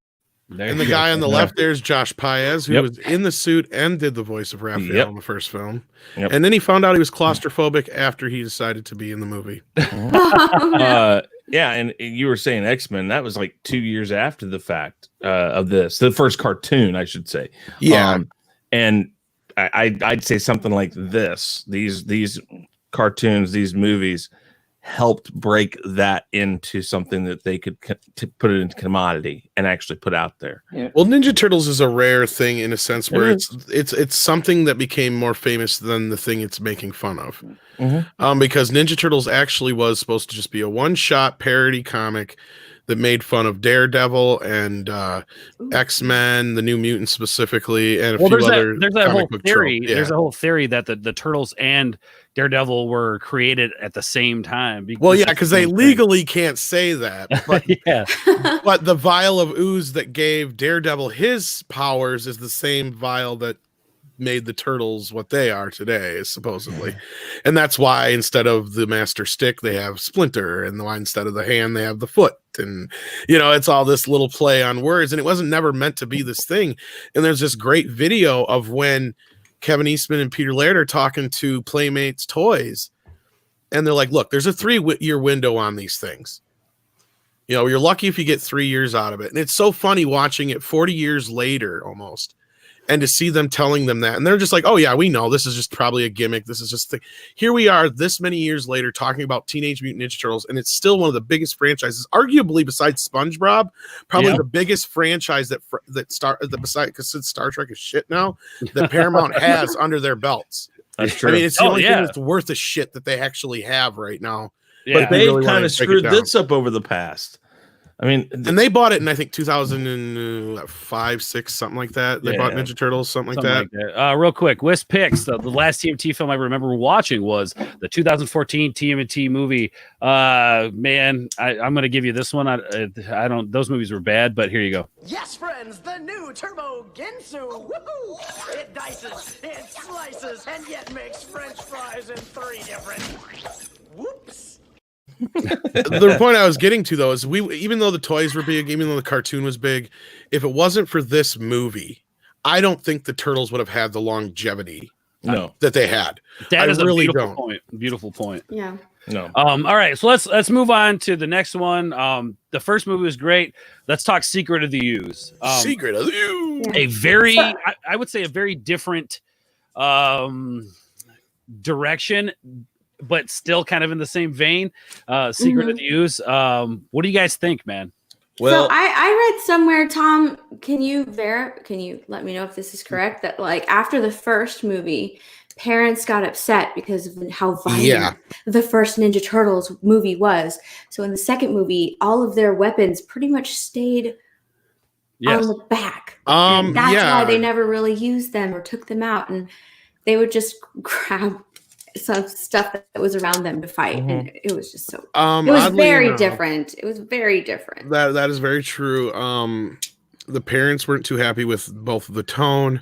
And the guy on the left there is Josh Paez, who was in the suit and did the voice of Raphael in the first film. And then he found out he was claustrophobic after he decided to be in the movie. Yeah, and you were saying X-Men. That was like 2 years after the fact of this. The first cartoon, I should say. Yeah. And I'd say something like this. These cartoons, these movies helped break that into something that they could put it into commodity and actually put out there. Well, Ninja Turtles is a rare thing in a sense where it's something that became more famous than the thing it's making fun of. Because Ninja Turtles actually was supposed to just be a one-shot parody comic that made fun of Daredevil and X-Men, the New Mutants specifically, and a few other. There's a whole theory. There's a whole theory that the Turtles and Daredevil were created at the same time. Because they legally can't say that. But, but the vial of ooze that gave Daredevil his powers is the same vial that made the turtles what they are today, supposedly. And that's why instead of the master stick, they have Splinter, and why instead of the hand, they have the foot. And, you know, it's all this little play on words, and it wasn't never meant to be this thing. And there's this great video of when Kevin Eastman and Peter Laird are talking to Playmates Toys, and they're like, look, there's a 3-year window on these things. You know, you're lucky if you get 3 years out of it. And it's so funny watching it 40 years later almost, and to see them telling them that. And they're just like, oh, yeah, we know this is just probably a gimmick. This is just here we are this many years later talking about Teenage Mutant Ninja Turtles. And it's still one of the biggest franchises, arguably besides SpongeBob, probably the biggest franchise that besides, because since Star Trek is shit now, that Paramount has under their belts. That's true. I mean, it's the only thing that's worth the shit that they actually have right now. Yeah. But they really kind of screwed this up over the past. I mean, and they bought it in, I think, 2005, 6, something like that. They bought Ninja Turtles, something like that. Real quick, Wisp picks. The last TMT film I remember watching was the 2014 TMNT movie. Man, I'm going to give you this one. I don't. Those movies were bad, but here you go. Yes, friends, the new Turbo Ginsu. Woohoo! It dices, it slices, and yet makes French fries in 3 different. Whoops. The point I was getting to, though, is even though the toys were big, even though the cartoon was big, if it wasn't for this movie, I don't think the Turtles would have had the longevity that they had. That is really a beautiful point. Beautiful point. Yeah. No. All right, so let's move on to the next one. The first movie was great. Let's talk Secret of the Ooze. Secret of the Ooze. A very, I would say, a very different direction, but still kind of in the same vein. Secret of the Ooze. What do you guys think, man? Well, so I read somewhere, Tom, can you let me know if this is correct, that like after the first movie, parents got upset because of how violent the first Ninja Turtles movie was. So in the second movie, all of their weapons pretty much stayed on the back. And that's why they never really used them or took them out, and they would just grab some stuff that was around them to fight, and it was just so it was very different. It was very different. That is very true. The parents weren't too happy with both the tone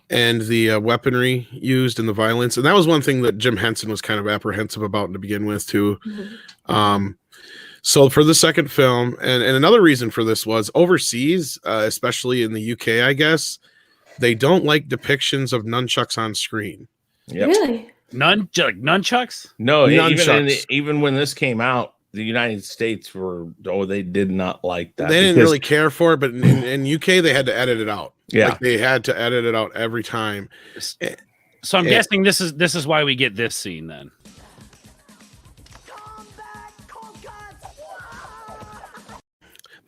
and the weaponry used and the violence, and that was one thing that Jim Henson was kind of apprehensive about to begin with too. So for the second film, and another reason for this was overseas, especially in the UK, I guess, they don't like depictions of nunchucks on screen. Really? Nunchucks? No, nunchucks. Even when this came out, the United States they did not like that. They didn't really care for it, but in UK they had to edit it out. Yeah, like they had to edit it out every time. So I'm guessing this is why we get this scene then.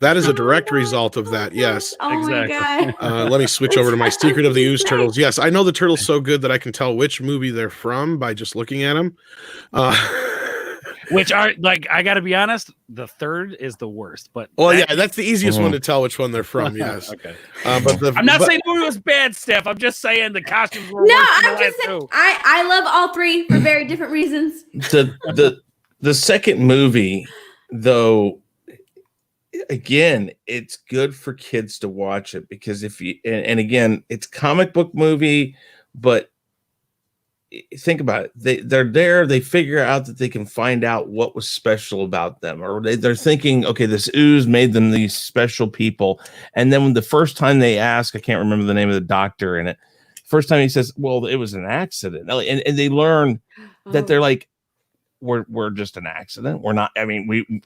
That is a direct result of that. Yes. Oh exactly. My God. Let me switch over to my Secret of the Ooze Turtles. Yes, I know the turtles so good that I can tell which movie they're from by just looking at them. Which are like, I got to be honest, the third is the worst. But that's the easiest one to tell which one they're from. Yes. Okay. I'm not saying the movie was bad, Steph. I'm just saying the costumes were. No, I'm just saying I love all three for very different reasons. The second movie, though. Again, it's good for kids to watch it because if you and again, it's comic book movie, but think about it. They're there. They figure out that they can find out what was special about them, or they're thinking, okay, this ooze made them these special people. And then when the first time they ask, I can't remember the name of the doctor in it. First time he says, "Well, it was an accident," and they learn that they're like, we're just an accident. We're not. I mean,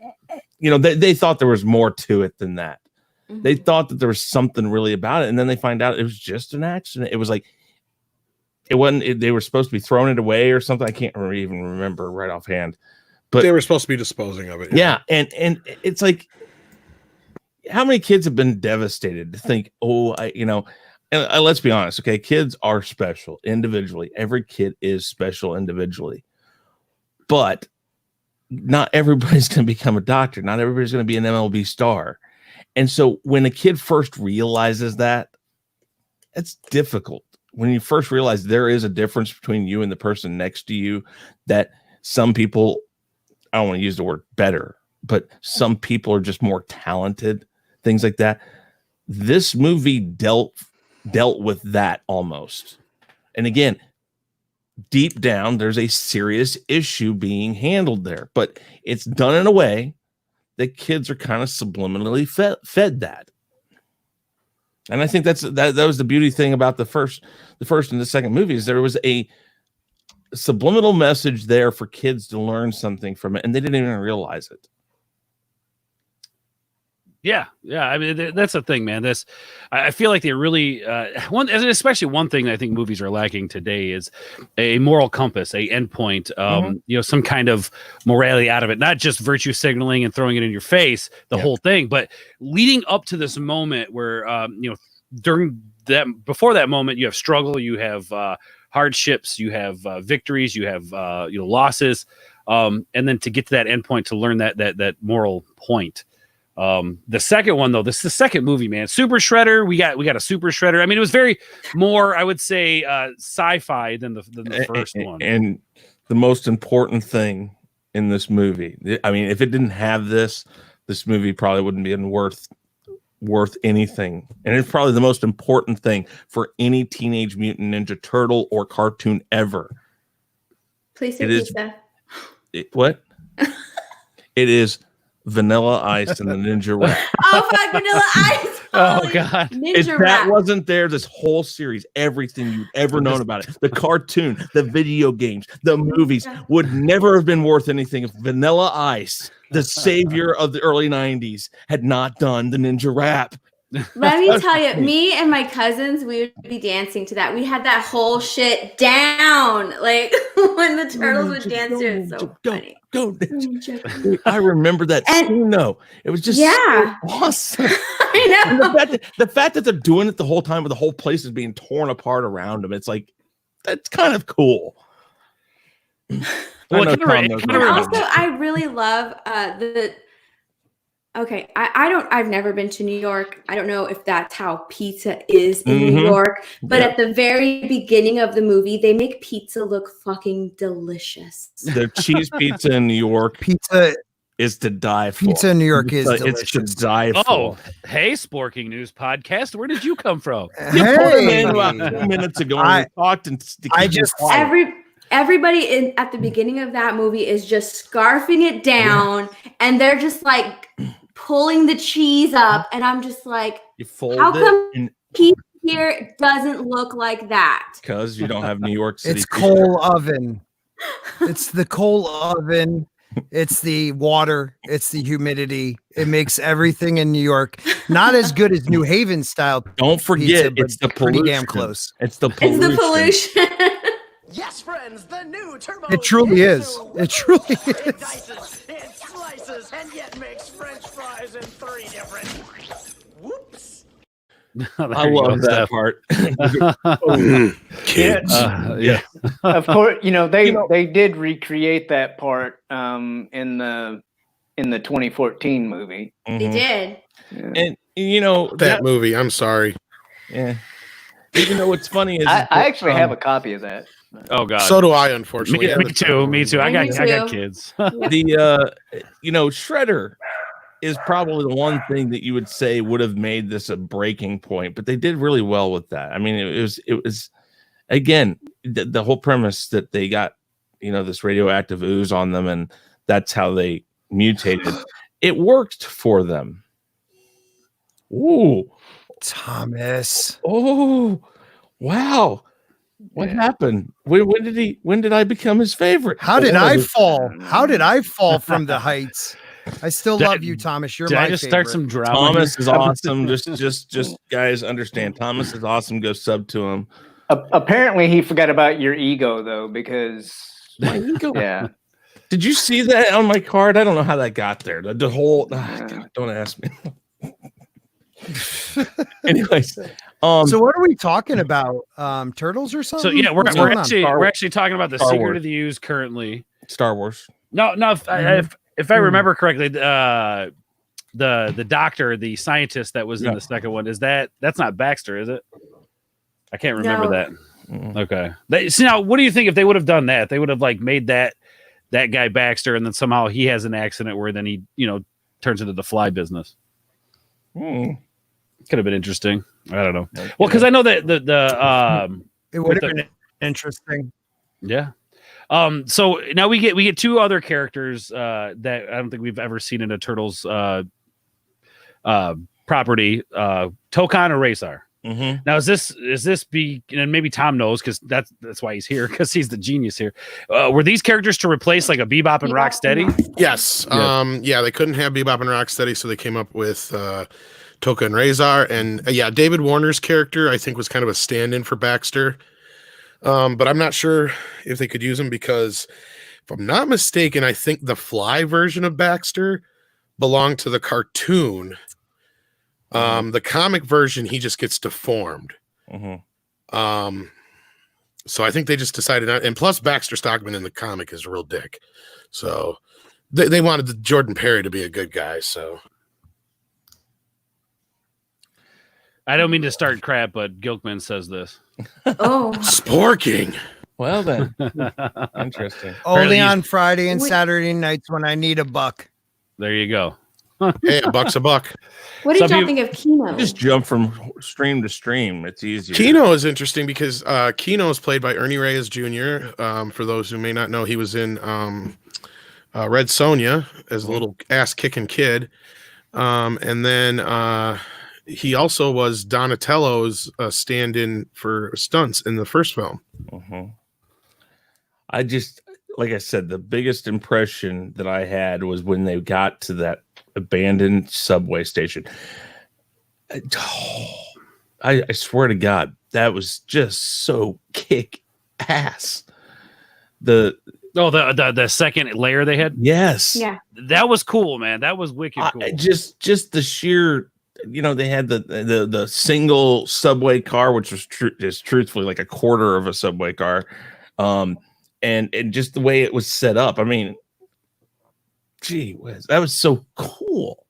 they thought there was more to it than that. They thought that there was something really about it, and then they find out it was just an accident. It was like it wasn't. They were supposed to be throwing it away or something. I can't even remember right offhand, but they were supposed to be disposing of it. Yeah, and it's like, how many kids have been devastated to think, and let's be honest, okay, kids are special individually. Every kid is special individually. But not everybody's going to become a doctor. Not everybody's going to be an MLB star. And so when a kid first realizes that, it's difficult. When you first realize there is a difference between you and the person next to you, that some people, I don't want to use the word better, but some people are just more talented, things like that. This movie dealt with that almost. And again, deep down, there's a serious issue being handled there, but it's done in a way that kids are kind of subliminally fed that. And I think that was the beauty thing about the first and the second movies. There was a subliminal message there for kids to learn something from it, and they didn't even realize it. Yeah. I mean, that's the thing, man. I feel like they really especially one thing that I think movies are lacking today is a moral compass, a endpoint, some kind of morality out of it, not just virtue signaling and throwing it in your face, the whole thing, but leading up to this moment where, before that moment, you have struggle, you have hardships, you have victories, you have losses, and then to get to that endpoint to learn that moral point. The second one, though, this is the second movie, man. Super Shredder, we got a Super Shredder. I mean, it was very more, I would say, sci-fi than the first one. And the most important thing in this movie, I mean, if it didn't have this movie probably wouldn't be worth anything. And it's probably the most important thing for any Teenage Mutant Ninja Turtle or cartoon ever. Please say pizza. What? It is Vanilla Ice and the Ninja Rap. Oh, fuck, Vanilla Ice. Oh, God. If that wasn't there, this whole series, everything you've ever known about it, the cartoon, the video games, the movies would never have been worth anything if Vanilla Ice, the savior of the early 90s, had not done the Ninja Rap. Let me tell you, me and my cousins, we would be dancing to that. We had that whole shit down. Like when the turtles would dance to it. So funny. Go. I remember that scene, though. It was just so awesome. I know. And the fact that they're doing it the whole time, where the whole place is being torn apart around them, it's like, that's kind of cool. Well, I really love I've never been to New York. I don't know if that's how pizza is in New York, but at the very beginning of the movie, they make pizza look fucking delicious. The cheese pizza in New York is to die for. Pizza in New York is delicious. It's to die for. Oh, hey, Sporking News Podcast. Where did you come from? You pulled in about 2 minutes ago and we talked and everybody at the beginning of that movie is just scarfing it down, and they're just like pulling the cheese up, and I'm just like, how come pizza here doesn't look like that? Because you don't have New York City. It's coal oven. It's the coal oven. It's the water. It's the humidity. It makes everything in New York not as good as New Haven style. Don't forget, pizza, it's the pretty pollution. Damn close. It's the pollution. Yes, friends, the new Turbo. It truly is. It truly is. It dices, it slices, and yet makes French fries in 3 different. Whoops. I love that part. Kids. Yeah. Of course, they did recreate that part in the 2014 movie. They did. And that movie, I'm sorry. Yeah. Even though what's funny is I actually have a copy of that. Oh God. So do I, unfortunately. Me too. I got kids. The Shredder is probably the one thing that you would say would have made this a breaking point, but they did really well with that. I mean, it was again the whole premise that they got this radioactive ooze on them, and that's how they mutated. It worked for them. Ooh, Thomas. Oh, wow. What happened? When did I become his favorite? How did I fall? How did I fall from the heights? I still love you, Thomas. You're my favorite. Start some drama? Thomas is awesome. Just guys understand. Thomas is awesome. Go sub to him. Apparently, he forgot about your ego though, because my ego. Yeah. Did you see that on my card? I don't know how that got there. The whole. God, don't ask me. Anyways, so what are we talking about? Turtles or something? So yeah, we're actually talking about the Secret of the Ooze currently. Star Wars. No. If I remember correctly, the doctor, the scientist that was in the second one, that's not Baxter, is it? I can't remember that. Okay. Now, what do you think if they would have done that? They would have made that guy Baxter, and then somehow he has an accident where then he turns into the fly business. Could have been interesting. I don't know. Well, because I know that it would have been Interesting. Yeah. So now we get two other characters that I don't think we've ever seen in a Turtles property. Tokan or Razor. Mm-hmm. Now is this and maybe Tom knows because that's why he's here, because he's the genius here. Were these characters to replace like a Bebop and Rocksteady? Yes. Yeah, they couldn't have Bebop and Rocksteady, so they came up with Toka and Razor. And yeah, David Warner's character I think was kind of a stand-in for Baxter. But I'm not sure if they could use him because if I'm not mistaken, I think the Fly version of Baxter belonged to the cartoon. The comic version, he just gets deformed. Mm-hmm. So I think they just decided not, and plus Baxter Stockman in the comic is a real dick. So they wanted the Jordan Perry to be a good guy. So I don't mean to start crap, but Gilkman says this. Oh, sporking. Well then, interesting. Only on Friday and Saturday nights when I need a buck. There you go. Hey, a buck's a buck. What did y'all think of Kino? Just jump from stream to stream. It's easier. Kino is interesting because Kino is played by Ernie Reyes Jr. For those who may not know, he was in Red Sonja as a little ass-kicking kid. And then he also was Donatello's stand-in for stunts in the first film. Mm-hmm. I just, like I said, the biggest impression that I had was when they got to that abandoned subway station. I swear to God, that was just so kick ass. The second layer they had. Yes, Yeah, that was cool, man. That was wicked cool. Just the sheer, they had the single subway car, which was just truthfully like a quarter of a subway car, and just the way it was set up. I mean, gee whiz, that was so cool.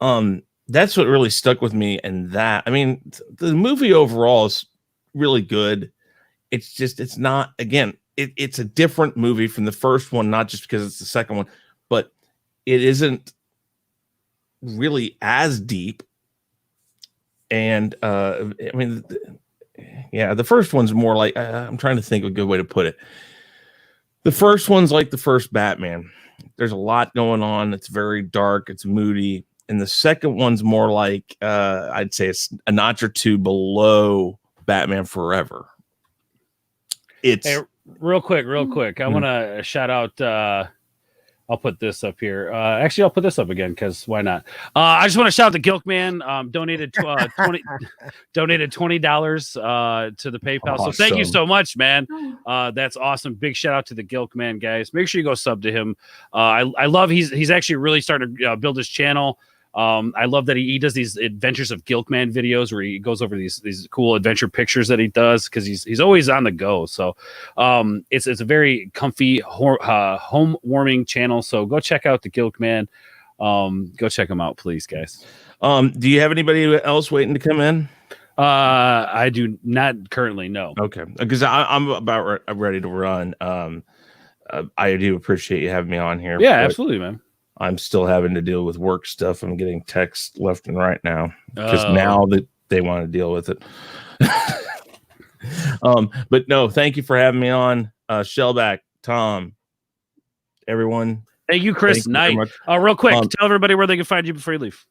That's what really stuck with me. And that, I mean, the movie overall is really good. It's not, again, it's a different movie from the first one, not just because it's the second one, but it isn't really as deep. And I mean, the first one's more like, I'm trying to think of a good way to put it. The first one's like the first Batman. There's a lot going on. It's very dark. It's moody. And the second one's more like, I'd say it's a notch or two below Batman Forever. It's real quick. I want to shout out. I'll put this up here. Actually, I'll put this up again because why not? I just want to shout out to Gilkman. Donated $20 to the PayPal. Awesome. So thank you so much, man. That's awesome. Big shout out to the Gilkman guys. Make sure you go sub to him. I love he's actually really starting to build his channel. I love that he does these Adventures of Gilkman videos where he goes over these cool adventure pictures that he does because he's always on the go. So it's a very comfy home warming channel. So go check out the Gilkman. Go check him out, please, guys. Do you have anybody else waiting to come in? I do not currently, no. Okay, because I'm about ready to run. I do appreciate you having me on here. Yeah, absolutely, man. I'm still having to deal with work stuff. I'm getting texts left and right now because now that they want to deal with it. But no, thank you for having me on. Shellback, Tom, everyone. Thank you, Chris Knight. Real quick, tell everybody where they can find you before you leave.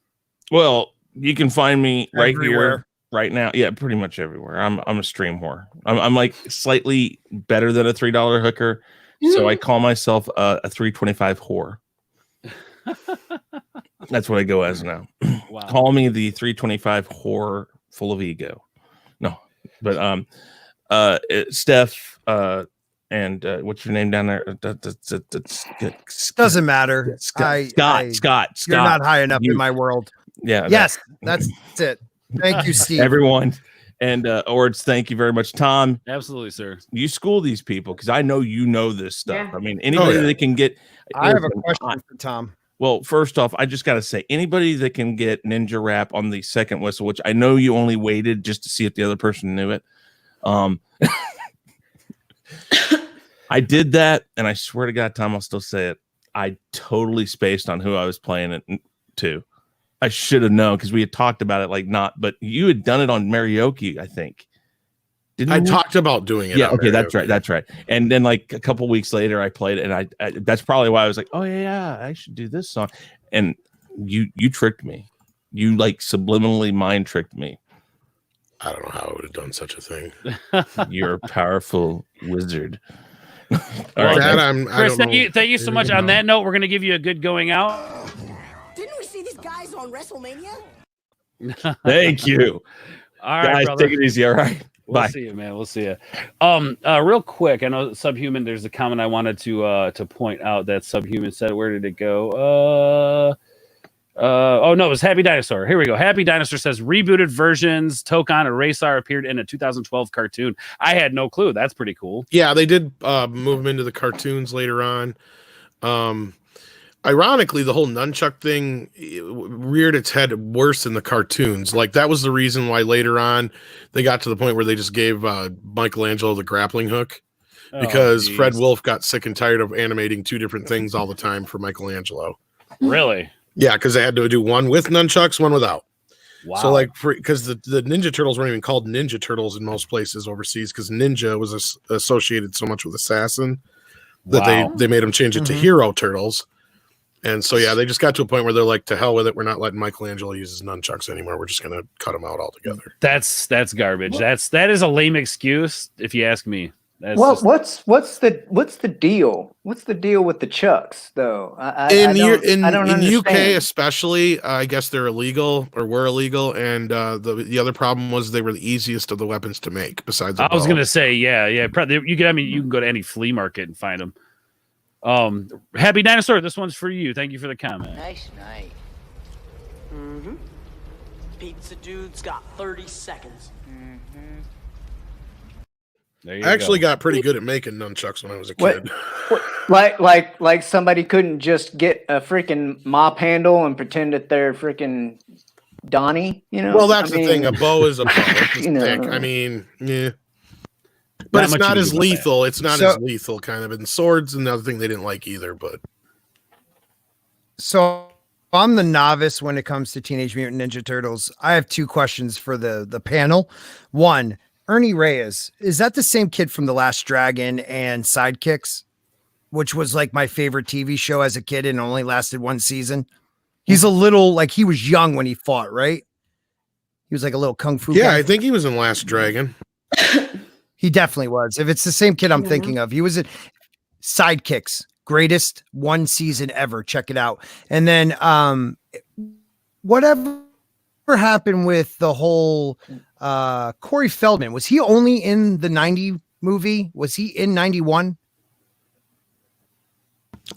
Well, you can find me right Everywhere. here, right now. Yeah, pretty much everywhere. I'm a stream whore. I'm like slightly better than a $3 hooker, so I call myself a $3.25 whore. That's what I go as now. Wow. Call me the $3.25 whore full of ego. No, but Steph, and what's your name down there? Doesn't matter. Scott. You're not high enough in my world. Yeah. Yes, that's it. Thank you, Steve. Everyone. And Ords, thank you very much. Tom. Absolutely, sir. You school these people because I know you know this stuff. Yeah. I mean, anybody that can get. I have a question for Tom. Well, first off, I just got to say, anybody that can get Ninja Rap on the second whistle, which I know you only waited just to see if the other person knew it. I did that, and I swear to God, Tom, I'll still say it. I totally spaced on who I was playing it to. I should have known because we had talked about it, but you had done it on Marioki, I think. I talked about doing it. Yeah, okay, that's right. That's right. And then like a couple weeks later, I played it, and I that's probably why I was like, oh yeah, I should do this song. And you tricked me. You like subliminally mind tricked me. I don't know how I would have done such a thing. You're a powerful wizard. All right, Chris, thank you so much. On that note, we're gonna give you a good going out. Didn't we see these guys on WrestleMania? Thank you. All right, guys, brother. take it easy. All right. We'll Bye. see you, man. We'll see you. Real quick, I know Subhuman. There's a comment I wanted to point out that Subhuman said. Where did it go? Oh no, it was Happy Dinosaur. Here we go. Happy Dinosaur says rebooted versions. Tokan Eraser appeared in a 2012 cartoon. I had no clue. That's pretty cool. Yeah, they did move him into the cartoons later on. Ironically, the whole nunchuck thing reared its head worse in the cartoons. Like that was the reason why later on they got to the point where they just gave Michelangelo the grappling hook because Fred Wolf got sick and tired of animating two different things all the time for Michelangelo. Really? Yeah, because they had to do one with nunchucks, one without. Wow. So like, because the Ninja Turtles weren't even called Ninja Turtles in most places overseas because Ninja was associated so much with assassin that they made them change it to Hero Turtles. And so, yeah, they just got to a point where they're like, to hell with it. We're not letting Michelangelo use his nunchucks anymore. We're just going to cut them out altogether. That's garbage. That is a lame excuse, if you ask me. What's the deal? What's the deal with the chucks though? In understand. UK especially, I guess they're illegal or were illegal, and the other problem was they were the easiest of the weapons to make. Besides, I was gonna say, yeah, probably you can. I mean, you can go to any flea market and find them. Happy Dinosaur, this one's for you. Thank you for the comment. Nice night. Mm-hmm. Pizza dude's got 30 seconds. Mm-hmm. There you I actually got pretty good at making nunchucks when I was a kid. Like somebody couldn't just get a freaking mop handle and pretend that they're freaking Donnie, you know? Well, that's the thing. A bow is a bow. It's You know. thick. I mean, yeah. But Not it's much not you as can do about lethal. It's not as lethal, kind of. And swords, another thing they didn't like either. But So I'm the novice when it comes to Teenage Mutant Ninja Turtles. I have two questions for the panel. One, Ernie Reyes, is that the same kid from The Last Dragon and Sidekicks, which was like my favorite TV show as a kid and only lasted one season? He's a little like he was young when he fought, right? He was like a little kung fu. yeah, guy. I think he was in Last Dragon. He definitely was. If it's the same kid I'm thinking of, he was in Sidekicks, greatest one season ever. Check it out. And then whatever happened with the whole Corey Feldman, was he only in the 90 movie? Was he in 91?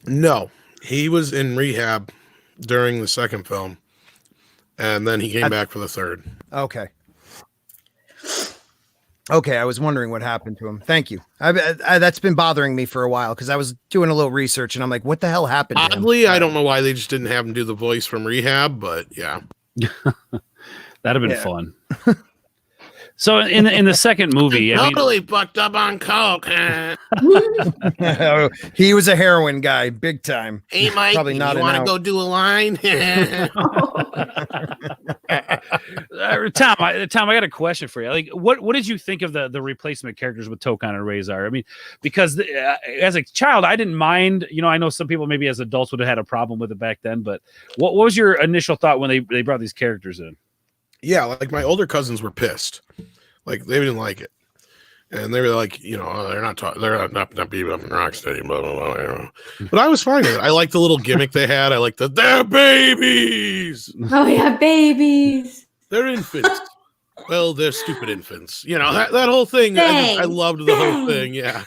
No, he was in rehab during the second film, and then he came back for the third. Okay. I was wondering what happened to him. Thank you. That's been bothering me for a while because I was doing a little research and I'm like, what the hell happened to him? Oddly, I don't know why they just didn't have him do the voice from rehab, but yeah. That'd have been fun. So in the second movie, I mean, totally fucked up on coke. He was a heroin guy, big time. Hey, Mike, Probably not you an want to hour. go do a line? Tom, I got a question for you. Like, what did you think of the replacement characters with Tokan and Razor? I mean, because as a child, I didn't mind. You know, I know some people maybe as adults would have had a problem with it back then. But what was your initial thought when they brought these characters in? Yeah, like my older cousins were pissed. Like they didn't like it. And they were like, you know, they're not Bebop and Rocksteady, blah, blah, blah, you know. But I was fine with it. I liked the little gimmick they had. I liked they're babies. Oh yeah, babies. They're infants. Well, they're stupid infants. You know, that whole thing. I loved the whole thing. Yeah.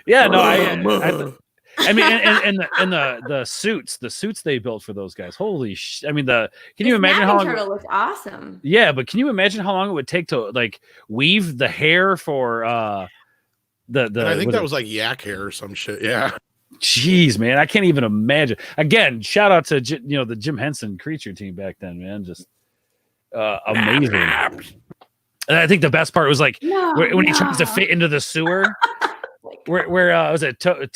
Yeah, no, I mean, and the suits they built for those guys. Holy I mean, can you imagine how long? Turtle looked awesome. Yeah, but can you imagine how long it would take to like weave the hair for the? I think that was like yak hair or some shit. Yeah. Jeez, man, I can't even imagine. Again, shout out to the Jim Henson Creature team back then, man. Just amazing. And I think the best part was like when he tries to fit into the sewer. Where was it? Toka?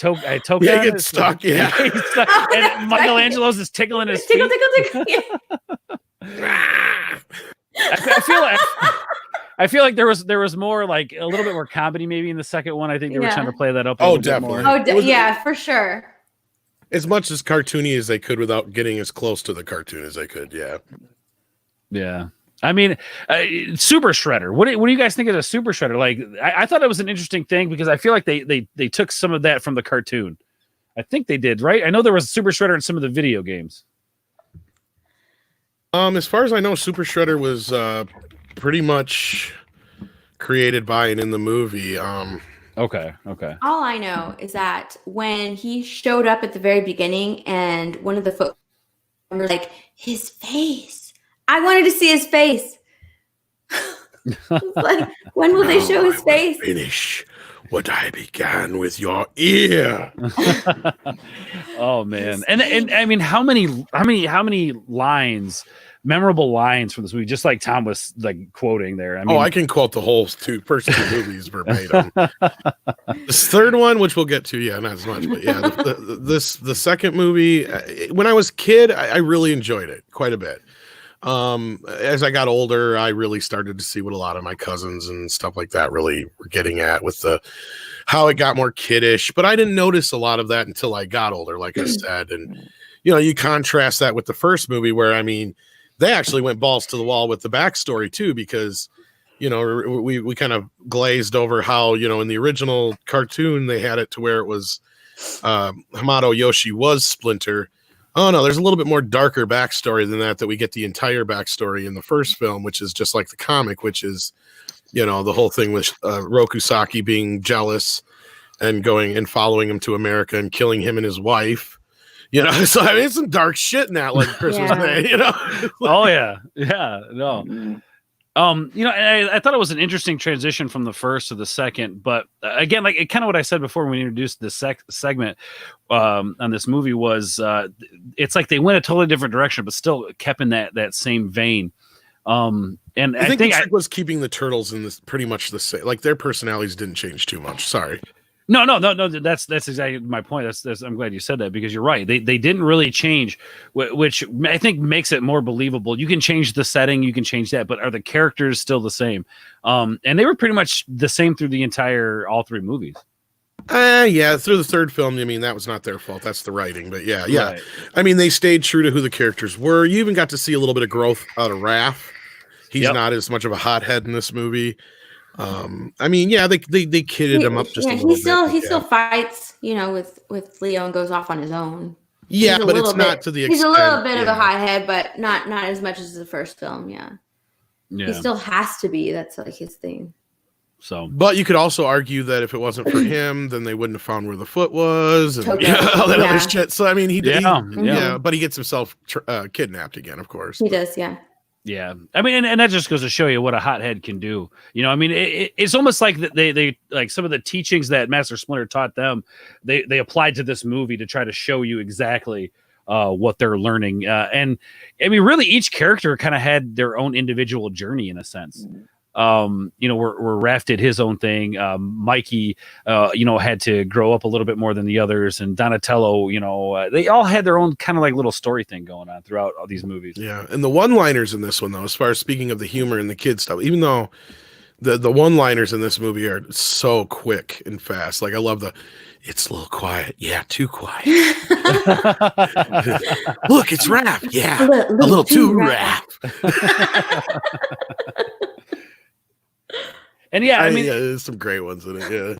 Yeah, he gets stuck. Yeah, and Michelangelo's just tickling his feet. Tickle. I feel like there was more like a little bit more comedy maybe in the second one. I think they were trying to play that up. A little definitely. bit more. Yeah, for sure. As much as cartoony as they could without getting as close to the cartoon as they could. Yeah. Yeah. I mean, Super Shredder. What do you guys think of the Super Shredder? Like, I thought it was an interesting thing because I feel like they took some of that from the cartoon. I think they did, right? I know there was a Super Shredder in some of the video games. As far as I know, Super Shredder was pretty much created by and in the movie. Okay. All I know is that when he showed up at the very beginning and one of the foot were like, his face. I wanted to see his face. Like, when will they show his face? Finish what I began with your ear. Oh man. And I mean, how many lines, memorable lines from this movie, just like Tom was like quoting there. I mean, I can quote the whole first two movies verbatim. This third one, which we'll get to, not as much, but yeah, the second movie, when I was a kid, I really enjoyed it quite a bit. As I got older, I really started to see what a lot of my cousins and stuff like that really were getting at with how it got more kiddish, but I didn't notice a lot of that until I got older, like I said. And, you contrast that with the first movie where, I mean, they actually went balls to the wall with the backstory too, because, we kind of glazed over how, in the original cartoon, they had it to where it was, Hamato Yoshi was Splinter. Oh no, there's a little bit more darker backstory than that we get the entire backstory in the first film, which is just like the comic, which is, the whole thing with Rokusaki being jealous and going and following him to America and killing him and his wife. So I mean, some dark shit in that, like Christmas Day, Oh yeah. No. And I thought it was an interesting transition from the first to the second, but again, like kind of what I said before when we introduced this segment on this movie was it's like they went a totally different direction, but still kept in that same vein. And I think the trick was keeping the turtles in this pretty much the same. Like their personalities didn't change too much. Sorry. No. That's exactly my point. That's I'm glad you said that because you're right. They didn't really change, which I think makes it more believable. You can change the setting, you can change that, but are the characters still the same? And they were pretty much the same through the all three movies. Through the third film, I mean, that was not their fault. That's the writing. But yeah. Right. I mean, they stayed true to who the characters were. You even got to see a little bit of growth out of Raph. He's not as much of a hothead in this movie. I mean, they kidded him up just a little bit. He still fights, with Leo and goes off on his own. Yeah, but it's not to the extent. He's a little bit of a hothead, but not as much as the first film. Yeah. He still has to be. That's like his thing. So, but you could also argue that if it wasn't for him, then they wouldn't have found where the foot was and all that other shit. So I mean, he did. But he gets himself kidnapped again, of course. He does, yeah. Yeah, I mean, and that just goes to show you what a hothead can do. I mean, it's almost like they like some of the teachings that Master Splinter taught them. They applied to this movie to try to show you exactly what they're learning. And I mean, really, each character kind of had their own individual journey in a sense. Where Raph did his own thing. Mikey, had to grow up a little bit more than the others, and Donatello, they all had their own kind of like little story thing going on throughout all these movies. Yeah, and the one-liners in this one, though, as far as speaking of the humor and the kid stuff, even though the one-liners in this movie are so quick and fast, like I love it's a little quiet. Yeah, too quiet. Look, it's Raph. Yeah, a little too Raph. And I mean, there's some great ones in it. Yeah,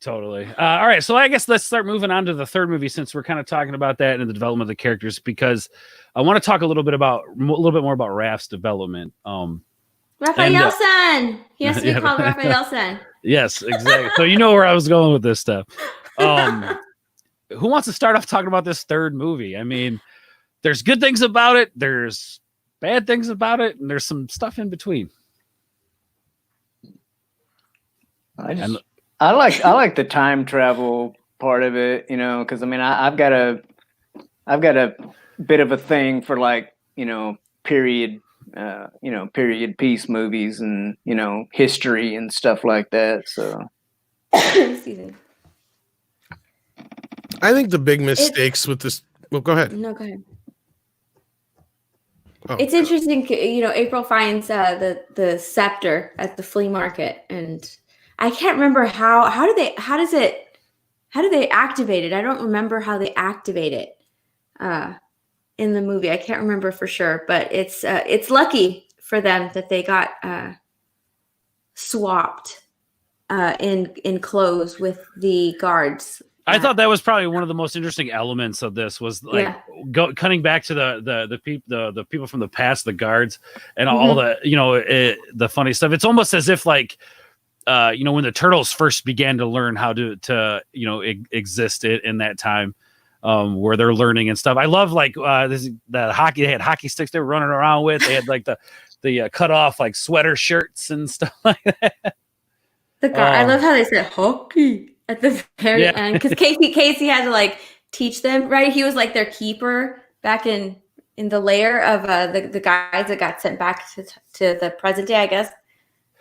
totally. All right, so I guess let's start moving on to the third movie since we're kind of talking about that and the development of the characters, because I want to talk a little bit more about Raph's development. Raphael-san. He has to be called Raphael-san. Yes, exactly. So you know where I was going with this stuff. Who wants to start off talking about this third movie? I mean, there's good things about it, there's bad things about it, and there's some stuff in between. I like the time travel part of it, because I mean I've got a bit of a thing for like period piece movies and history and stuff like that. So excuse me. I think the big mistakes with this. Well, go ahead. No, go ahead. Oh, It's interesting, April finds the scepter at the flea market, and I can't remember how do they activate it? I don't remember how they activate it in the movie. I can't remember for sure, but it's lucky for them that they got swapped in clothes with the guards. I thought that was probably one of the most interesting elements of this was like cutting back to the people from the past, the guards, and all the funny stuff. It's almost as if like when the turtles first began to learn how to exist in that time, where they're learning and stuff. I love like the hockey. They had hockey sticks they were running around with. They had like the cut off like sweater shirts and stuff like that. I love how they said hockey at the very end, because Casey had to like teach them, right? He was like their keeper back in the lair of the guys that got sent back to the present day, I guess.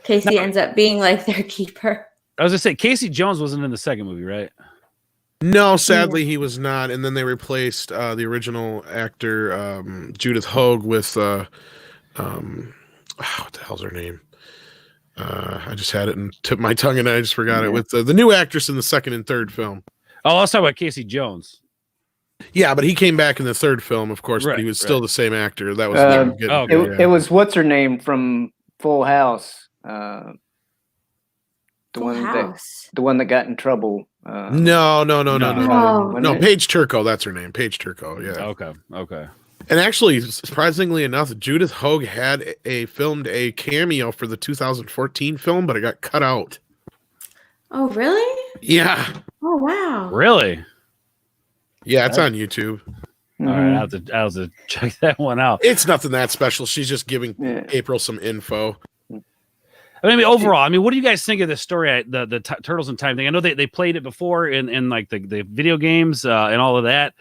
Casey ends up being like their keeper. I was gonna say Casey Jones wasn't in the second movie, right? No, sadly he was not. And then they replaced the original actor Judith Hoag with what the hell's her name? I just had it and tipped my tongue and I just forgot it, with the new actress in the second and third film. Oh, let's talk about Casey Jones. Yeah, but he came back in the third film, of course, but he was still the same actor. That was it was what's her name from Full House. The one that got in trouble. No, Paige Turco, that's her name. Paige Turco, yeah. Okay. And actually, surprisingly enough, Judith Hoag had filmed a cameo for the 2014 film, but it got cut out. Oh, really? Yeah. Oh, wow. Really? Yeah, it's on YouTube. All right, I'll have to check that one out. It's nothing that special. She's just giving April some info. I mean, overall, what do you guys think of this story, the Turtles in Time thing? I know they played it before in like the video games and all of that.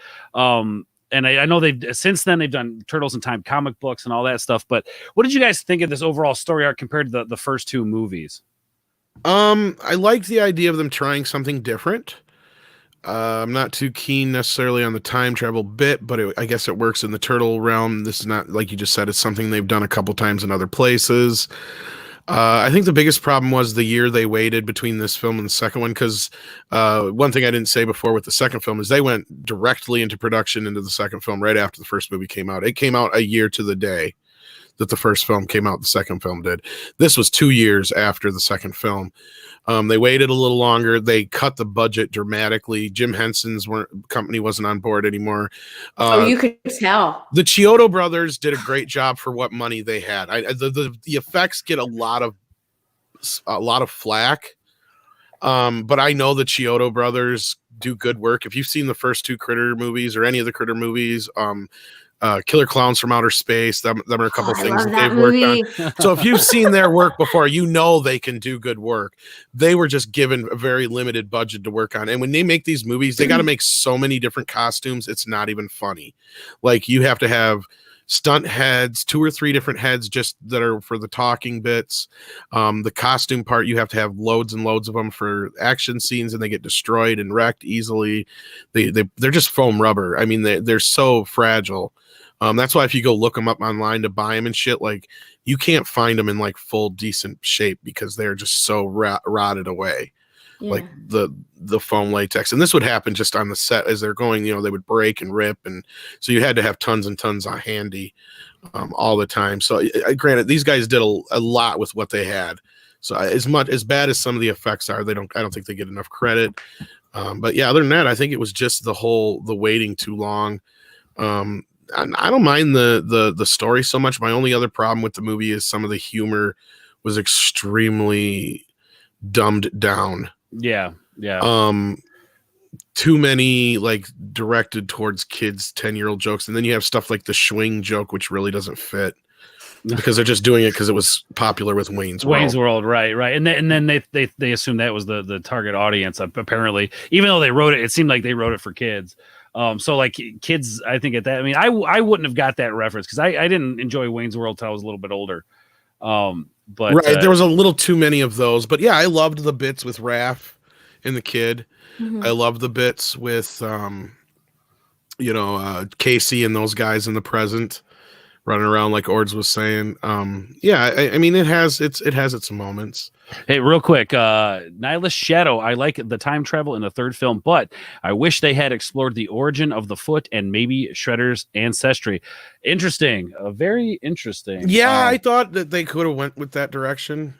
And I know since then they've done Turtles in Time comic books and all that stuff. But what did you guys think of this overall story arc compared to the first two movies? I liked the idea of them trying something different. I'm not too keen necessarily on the time travel bit, but I guess it works in the turtle realm. This is not, like you just said, it's something they've done a couple times in other places. I think the biggest problem was the year they waited between this film and the second one, because one thing I didn't say before with the second film is they went directly into production into the second film right after the first movie came out. It came out a year to the day that the first film came out, the second film did. This was 2 years after the second film. They waited a little longer. They cut the budget dramatically. Jim Henson's company wasn't on board anymore. You could tell. The Chiodo brothers did a great job for what money they had. The effects get a lot of flack, but I know the Chiodo brothers do good work. If you've seen the first two Critter movies or any of the Critter movies, Killer Clowns from Outer Space, them are a couple things that they've worked on. So if you've seen their work before, you know they can do good work. They were just given a very limited budget to work on. And when they make these movies, they got to make so many different costumes, it's not even funny. Like, you have to have stunt heads, 2 or 3 different heads just that are for the talking bits. The costume part, you have to have loads and loads of them for action scenes, and they get destroyed and wrecked easily. They're just foam rubber. I mean, they're so fragile. That's why if you go look them up online to buy them and shit, like, you can't find them in like full decent shape because they're just so rotted away. Yeah. Like the foam latex. And this would happen just on the set as they're going, they would break and rip. And so you had to have tons and tons on handy all the time. So granted, these guys did a lot with what they had. So as bad as some of the effects are, I don't think they get enough credit. But yeah, other than that, I think it was just the waiting too long. I don't mind the story so much. My only other problem with the movie is some of the humor was extremely dumbed down. Yeah. Too many like directed towards kids 10-year-old jokes, and then you have stuff like the swing joke, which really doesn't fit because they're just doing it because it was popular with Wayne's World, right. And then they assumed that was the target audience. Apparently, even though they wrote it seemed like they wrote it for kids. So like kids, I think at that, I mean, I wouldn't have got that reference because I didn't enjoy Wayne's World till I was a little bit older. But right, there was a little too many of those. But yeah, I loved the bits with Raph and the kid. Mm-hmm. I loved the bits with Casey and those guys in the present. running around like Ords was saying. Yeah, I mean it has its moments. Hey, real quick, NihilusShadow. I like the time travel in the third film, but I wish they had explored the origin of the foot and maybe Shredder's ancestry. Interesting, very interesting. Yeah, I thought that they could have went with that direction.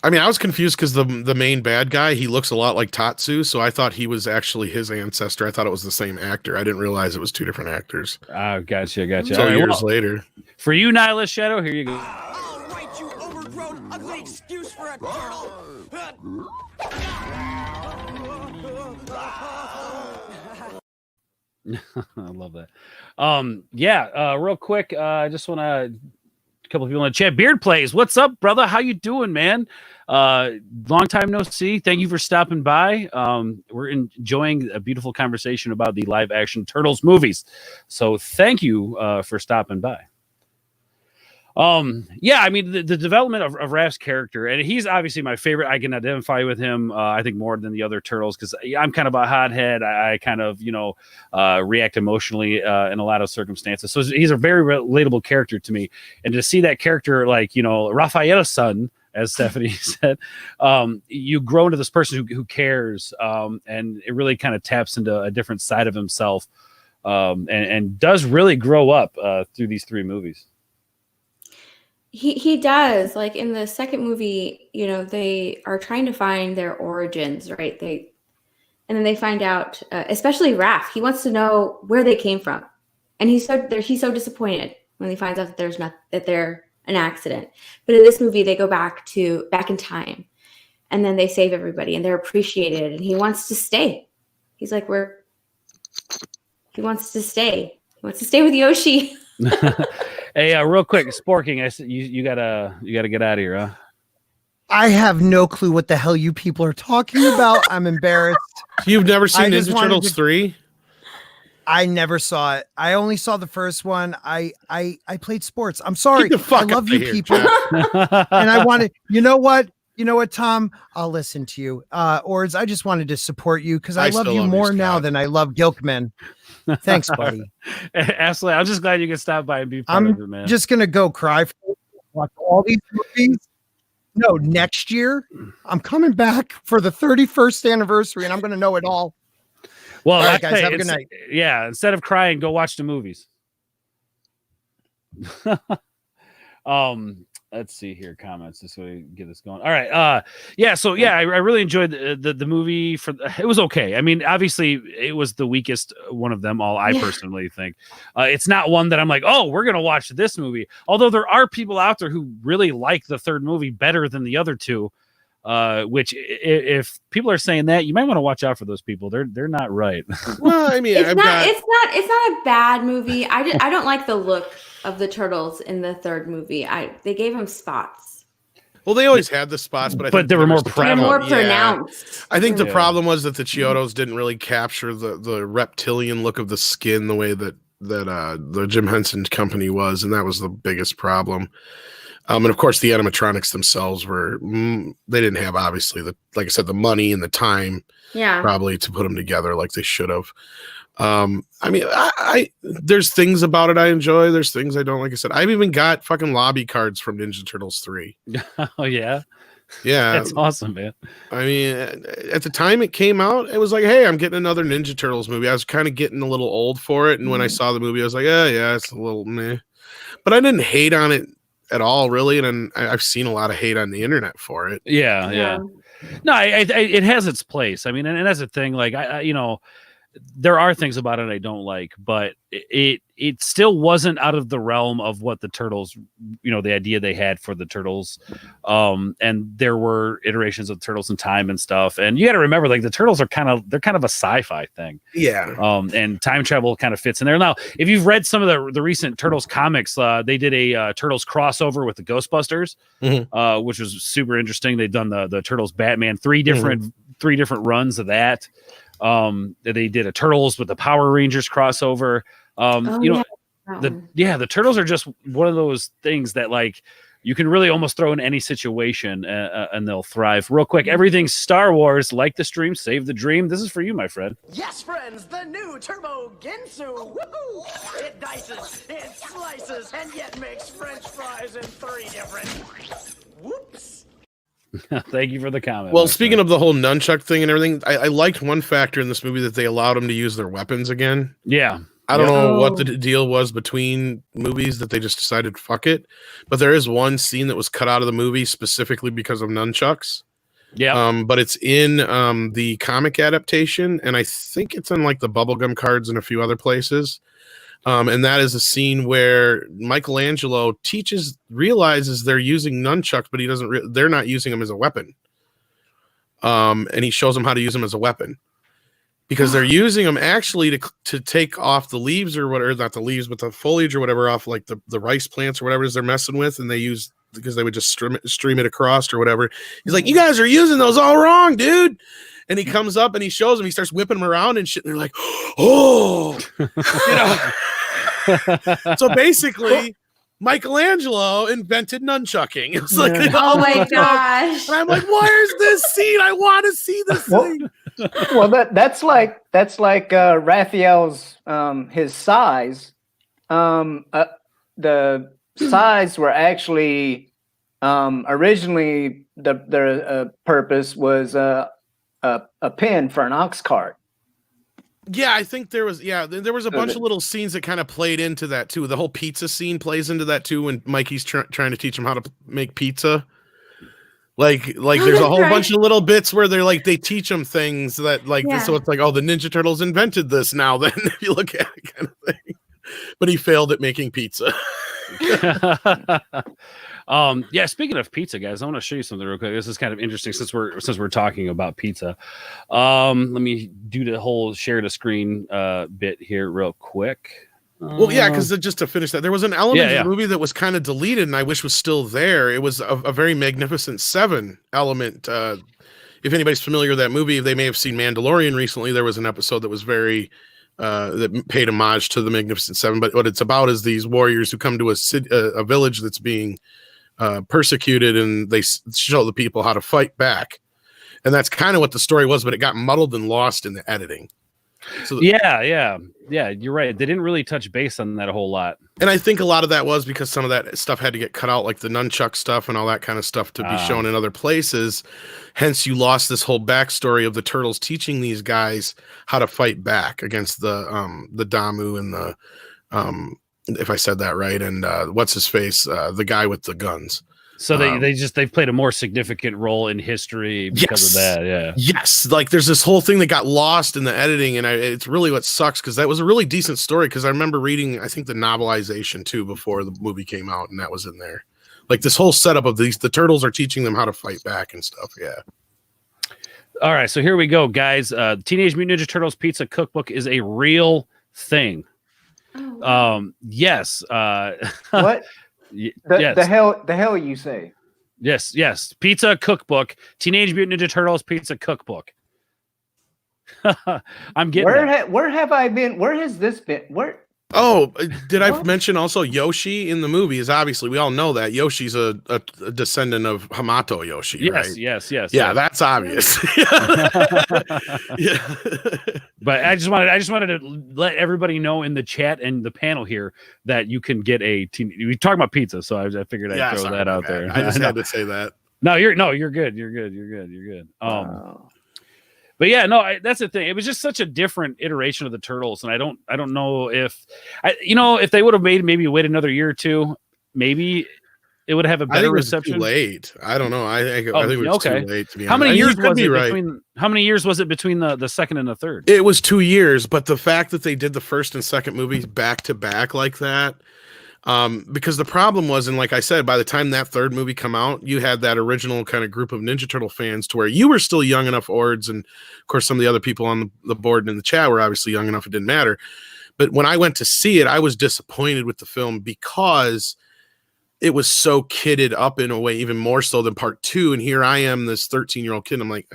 I mean, I was confused because the main bad guy, he looks a lot like Tatsu, so I thought he was actually his ancestor. I thought it was the same actor. I didn't realize it was two different actors. Oh, gotcha. So years later. For you, NihilusShadow, here you go. All right, you overgrown, ugly excuse for a turtle. I love that. Real quick, I just want to a couple of people in the chat. Beard Plays, what's up, brother? How you doing, man? Long time no see. Thank you for stopping by. We're enjoying a beautiful conversation about the live action Turtles movies. So thank you for stopping by. I mean, the development of Raph's character, and he's obviously my favorite. I can identify with him, I think, more than the other turtles because I'm kind of a hothead. I kind of, react emotionally in a lot of circumstances. So he's a very relatable character to me. And to see that character, like, Raphael's son, as Stephanie said, you grow into this person who cares, and it really kind of taps into a different side of himself, and does really grow up through these three movies. He does. Like in the second movie, they are trying to find their origins, right? And then they find out, especially Raph, he wants to know where they came from, and he's so disappointed when he finds out that they're an accident. But in this movie, they go back in time, and then they save everybody, and they're appreciated, and he wants to stay. He's like, he wants to stay. He wants to stay with Yoshi. Hey, real quick, Sporking, I said you gotta get out of here, huh? I have no clue what the hell you people are talking about. I'm embarrassed. You've never seen Ninja Turtles 3? I never saw it. I only saw the first one. I played sports. I'm sorry. I love you people. And I wanted, you know what, Tom? I'll listen to you. Ords, I just wanted to support you because I love you more now than I love Gilkman. Thanks, buddy. Absolutely. I'm just glad you could stop by and be part of it, man. I'm just gonna go cry for watch all these movies. No, next year I'm coming back for the 31st anniversary, and I'm gonna know it all. Well, all right, guys, have a good night. Yeah, instead of crying, go watch the movies. Let's see here, comments. This way, get this going. All right. I really enjoyed the movie. It was okay. I mean, obviously, it was the weakest one of them all. I personally think it's not one that I'm like, oh, we're gonna watch this movie. Although there are people out there who really like the third movie better than the other two. Which, if people are saying that, you might want to watch out for those people. They're not right. Well, I mean, it's not a bad movie. I don't like the look of the turtles in the third movie. They gave them spots. Well, they always had the spots, but I think they were more prevalent. They're more pronounced. I think the problem was that the Chiodos didn't really capture the reptilian look of the skin the way that the Jim Henson Company was, and that was the biggest problem. And of course, the animatronics themselves they didn't have, obviously, like I said, the money and the time, probably to put them together like they should have. I mean, there's things about it I enjoy. There's things I don't. Like I said, I've even got fucking lobby cards from Ninja Turtles 3. Oh yeah, yeah, that's awesome, man. I mean, at the time it came out, it was like, hey, I'm getting another Ninja Turtles movie. I was kind of getting a little old for it, and when I saw the movie, I was like, yeah, it's a little meh, but I didn't hate on it at all, really. And I've seen a lot of hate on the internet for it. Yeah. No, it has its place. I mean, and that's the thing. Like, there are things about it I don't like, but it still wasn't out of the realm of what the Turtles, the idea they had for the Turtles. And there were iterations of Turtles in time and stuff. And you got to remember, like, the Turtles are kind of a sci-fi thing. Yeah. And time travel kind of fits in there. Now, if you've read some of the recent Turtles comics, they did a Turtles crossover with the Ghostbusters, which was super interesting. They've done the Turtles Batman, three different runs of that. They did a Turtles with the Power Rangers crossover. The Turtles are just one of those things that, like, you can really almost throw in any situation and they'll thrive. Real quick, everything Star Wars, like the stream, save the dream. This is for you, my friend. Yes, friends, the new Turbo Ginsu. Woohoo! It dices, it slices, and yet makes French fries in 3 different. Whoops. Thank you for the comment. Well, speaking of the whole nunchuck thing and everything, I liked one factor in this movie that they allowed them to use their weapons again. Yeah. I don't know what the deal was between movies that they just decided fuck it, but there is one scene that was cut out of the movie specifically because of nunchucks. Yeah. But it's in the comic adaptation, and I think it's in like the bubblegum cards and a few other places. And that is a scene where Michelangelo realizes they're using nunchucks, but he doesn't. They're not using them as a weapon. And he shows them how to use them as a weapon. Because they're using them actually to take off the leaves or whatever, not the leaves, but the foliage or whatever off like the rice plants or whatever it is they're messing with. And they use, because they would just stream it across or whatever. He's like, you guys are using those all wrong, dude. And he comes up and he shows them, he starts whipping them around and shit. And they're like, oh, So basically, Michelangelo invented nunchucking. It's like, oh my gosh. And I'm like, where's this scene? I want to see this thing. Well, that's like Raphael's his size. The size were actually originally the purpose was a pin for an ox cart. Yeah, I think there was a bunch of little scenes that kind of played into that too. The whole pizza scene plays into that too when Mikey's trying to teach him how to make pizza. Like there's a whole bunch of little bits where they teach them things that so it's like, oh, the Ninja Turtles invented this now then, if you look at it kind of thing. But he failed at making pizza. Yeah, speaking of pizza, guys, I want to show you something real quick. This is kind of interesting since we're talking about pizza. Let me do the whole share the screen bit here real quick. Well, yeah, because just to finish that, there was an element of the movie that was kind of deleted and I wish was still there. It was a very Magnificent Seven element. If anybody's familiar with that movie, they may have seen Mandalorian recently. There was an episode that was very that paid homage to the Magnificent Seven. But what it's about is these warriors who come to a village that's being persecuted, and they show the people how to fight back. And that's kind of what the story was, but it got muddled and lost in the editing. So yeah, you're right. They didn't really touch base on that a whole lot. And I think a lot of that was because some of that stuff had to get cut out, like the nunchuck stuff and all that kind of stuff to be shown in other places. Hence, you lost this whole backstory of the Turtles teaching these guys how to fight back against the Damu and the if I said that right, and what's his face, the guy with the guns. So they've played a more significant role in history because of that. Yeah. Yes. Like there's this whole thing that got lost in the editing, and it's really what sucks, because that was a really decent story. Because I remember reading, I think, the novelization too before the movie came out, and that was in there. Like this whole setup of the Turtles are teaching them how to fight back and stuff. Yeah. All right, so here we go, guys. Teenage Mutant Ninja Turtles Pizza Cookbook is a real thing. Yes. What? Yes. The hell you say? Yes. Pizza Cookbook. Teenage Mutant Ninja Turtles Pizza Cookbook. I'm getting where have I been? Where has this been? Where? Oh, did I mention also Yoshi in the movie? Is obviously, we all know that Yoshi's a descendant of Hamato Yoshi. Yes, right? yes. Yeah, that's obvious. Yeah. But I just wanted to let everybody know in the chat and the panel here that you can get we talk about pizza, so I figured I'd throw that out there. I just had to say that. No, you're good. You're good. But yeah, no, that's the thing. It was just such a different iteration of the Turtles, and I don't know if if they would have maybe wait another year or two, maybe it would have a better reception. Too late. I don't know. I think it was too late. To be honest. How many years was it between? How many years was it between the second and the third? It was 2 years, but the fact that they did the first and second movies back to back like that. Because the problem was, and like I said, by the time that third movie come out, you had that original kind of group of Ninja Turtle fans to where you were still young enough, Ords, and of course some of the other people on the board and in the chat were obviously young enough, it didn't matter. But when I went to see it, I was disappointed with the film because it was so kidded up in a way, even more so than part two. And here I am, this 13-year-old kid, and I'm like,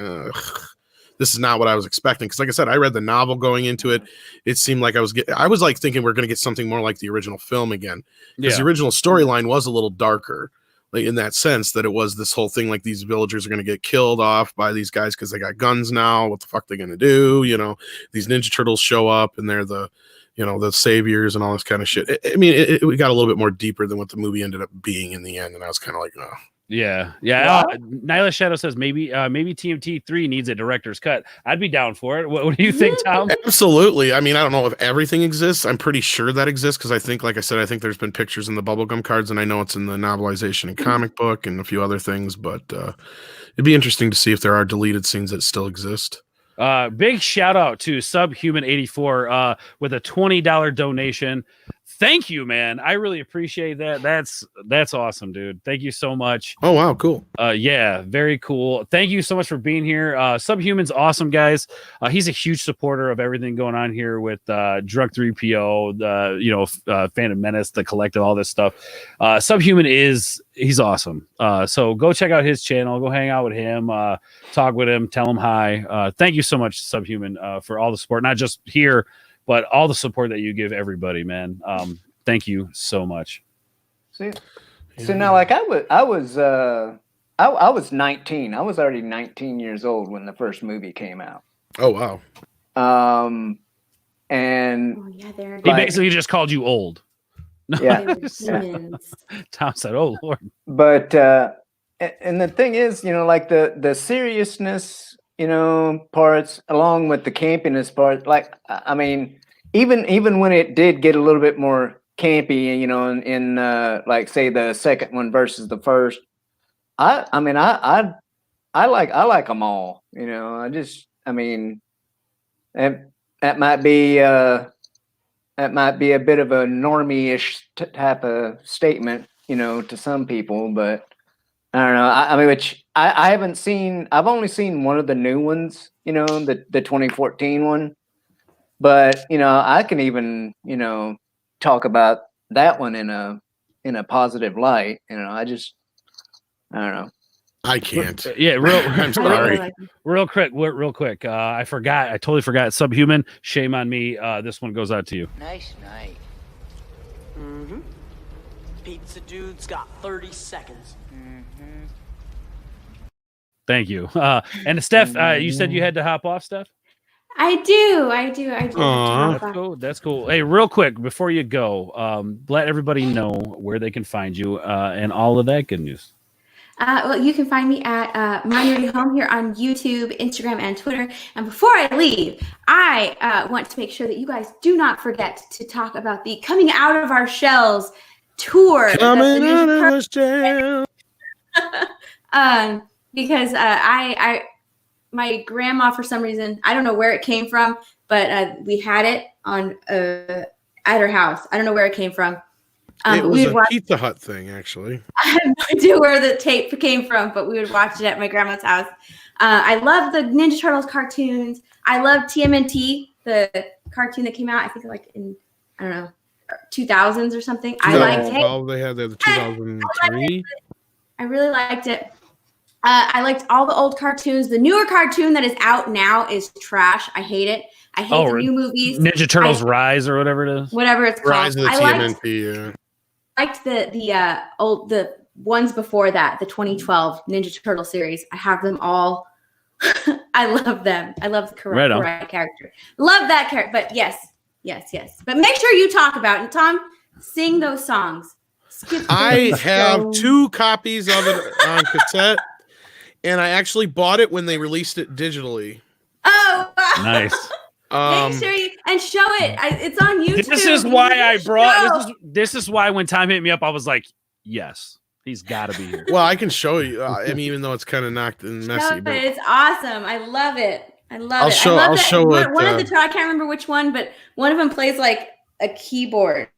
this is not what I was expecting. Because like I said, I read the novel going into it. It seemed like I was like thinking we're going to get something more like the original film again. Because the original storyline was a little darker. like in that sense that it was this whole thing, like these villagers are going to get killed off by these guys because they got guns now. What the fuck they going to do? You know, these Ninja Turtles show up and they're the, you know, the saviors and all this kind of shit. We got a little bit more deeper than what the movie ended up being in the end, and I was kind of like, oh. Yeah. NihilusShadow says maybe TMT 3 needs a director's cut. I'd be down for it. What do you think, Tom? Absolutely. I mean, I don't know if everything exists. I'm pretty sure that exists because I think, like I said, I think there's been pictures in the bubblegum cards, and I know it's in the novelization and comic book and a few other things. But it'd be interesting to see if there are deleted scenes that still exist. Big shout out to Subhuman84 with a $20 donation. Thank you, man. I really appreciate that. That's awesome, dude. Thank you so much. Oh, wow. Cool. Yeah, very cool. Thank you so much for being here. Subhuman's awesome, guys. He's a huge supporter of everything going on here with Drug 3PO, Phantom Menace, the collective, all this stuff. Subhuman he's awesome. So go check out his channel, go hang out with him, talk with him, tell him hi. Thank you so much, Subhuman, for all the support, not just here, but all the support that you give everybody, man. Thank you so much. See, so now, like I was 19. I was already 19 years old when the first movie came out. Oh wow. And he basically just called you old. Yeah. Tom said, "Oh Lord." But and the thing is, like the seriousness, parts along with the campiness part, like, I mean, even when it did get a little bit more campy, in like say the second one versus the first, I like them all, that might be a bit of a normie-ish type of statement, to some people, but I don't know. I haven't seen. I've only seen one of the new ones. The 2014 one. But I can even talk about that one in a positive light. I don't know. I can't. Yeah, I'm sorry. Real quick. I forgot. I totally forgot. Subhuman. Shame on me. This one goes out to you. Nice night. Mm-hmm. Pizza dude's got 30 seconds. Mm-hmm. Thank you. And Steph, you said you had to hop off, Steph? I do. That's cool. Hey, real quick, before you go, let everybody know where they can find you and all of that good news. Well, you can find me at My Nerdy Home here on YouTube, Instagram, and Twitter. And before I leave, I want to make sure that you guys do not forget to talk about the Coming Out of Our Shells tour. Coming out of our shells. Because my grandma, for some reason, I don't know where it came from, but we had it on at her house. I don't know where it came from. It was a Pizza Hut thing, actually. I have no idea where the tape came from, but we would watch it at my grandma's house. I love the Ninja Turtles cartoons. I love TMNT, the cartoon that came out, I think like in, I don't know, 2000s or something. I liked it. Oh, they had the 2003. I really liked it. I liked all the old cartoons. The newer cartoon that is out now is trash. I hate it. I hate the new movies. Ninja Turtles Rise or whatever it is. Whatever it's called. Rise of the TMNT, I liked the ones before that, the 2012 Ninja Turtle series. I have them all. I love them. I love the Karate character. Love that character. But yes. But make sure you talk about it. And Tom, sing those songs. I have 2 copies of it on cassette, and I actually bought it when they released it digitally. Oh, wow. Nice. Make sure you and show it. It's on YouTube. This is why I brought. This is why when Tom hit me up, I was like, "Yes, he's got to be here." Well, I can show you. I mean, even though it's kind of knocked and messy, but it's awesome. I love it. I'll show it. One of the I can't remember which one, but one of them plays like a keyboard.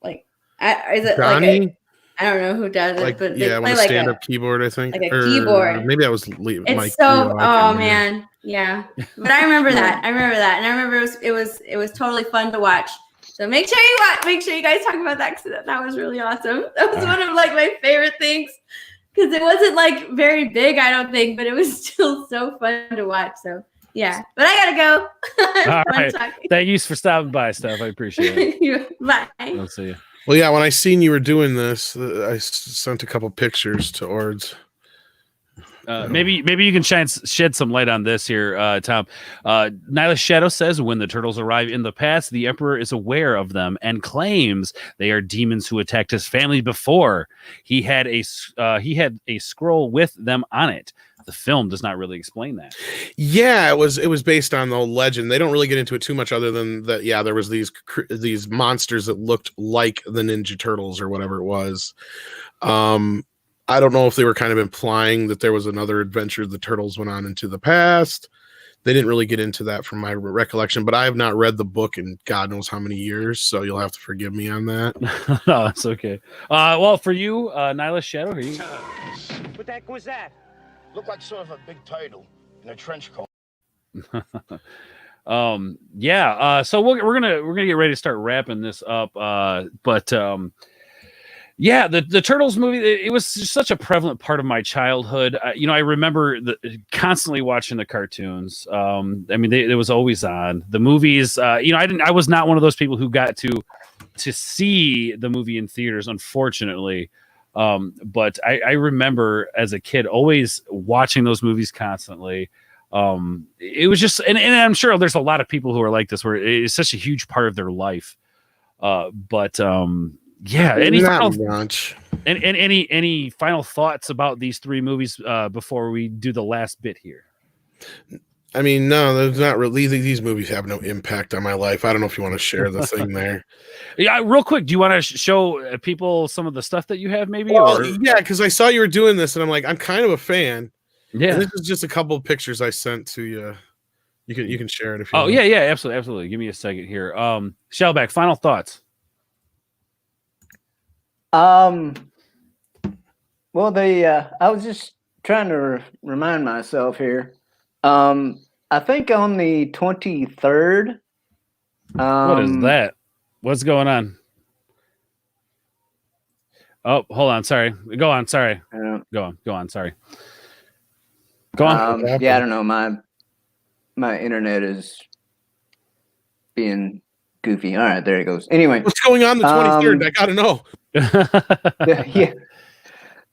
Like, is it Johnny? Like I don't know who does it, but yeah, with a stand-up keyboard, I think. Like a keyboard. Maybe that was It's Mike. so. Oh man, yeah. But I remember that. And I remember it was totally fun to watch. So make sure you watch. Make sure you guys talk about that because that was really awesome. That was one of like my favorite things because it wasn't like very big, I don't think, but it was still so fun to watch. So yeah. But I gotta go. All right. Thank you for stopping by, Steph. I appreciate it. Bye. I'll see you. Well, yeah, when I seen you were doing this, I sent a couple pictures to Ords. Maybe you can shed some light on this here, Tom. NihilusShadow says when the turtles arrive in the past, the Emperor is aware of them and claims they are demons who attacked his family before. He had a scroll with them on it. The film does not really explain that. Yeah, it was based on the legend. They don't really get into it too much, other than that. Yeah, there was these monsters that looked like the Ninja Turtles or whatever it was. I don't know if they were kind of implying that there was another adventure the turtles went on into the past. They didn't really get into that from my recollection, but I have not read the book in God knows how many years, so you'll have to forgive me on that. No, it's okay. Well, for you, NihilusShadow, are you? What the heck was that? Looked like sort of a big turtle in a trench coat. Yeah. So we're gonna get ready to start wrapping this up. Yeah, the Turtles movie, it was just such a prevalent part of my childhood. I remember constantly watching the cartoons. I mean, it was always on. The movies, I was not one of those people who got to see the movie in theaters, unfortunately. But I remember as a kid always watching those movies constantly. It was just, and I'm sure there's a lot of people who are like this, where it's such a huge part of their life. Yeah. Any final thoughts about these three movies before we do the last bit here? I mean, no, there's not really. These movies have no impact on my life. I don't know if you want to share the thing there. Yeah, real quick. Do you want to show people some of the stuff that you have, maybe? Well, yeah, because I saw you were doing this, and I'm like, I'm kind of a fan. Yeah, and this is just a couple of pictures I sent to you. You can share it if you. Oh, want. Yeah, absolutely. Give me a second here. Shellback, final thoughts. Well, I was just trying to remind myself here. I think on the 23rd. What is that? What's going on? Oh, hold on. Sorry. Go on. Sorry. Go on. Sorry. Go on. Yeah, I don't know. My internet is being goofy. All right, there it goes. Anyway, what's going on the 23rd? I gotta know.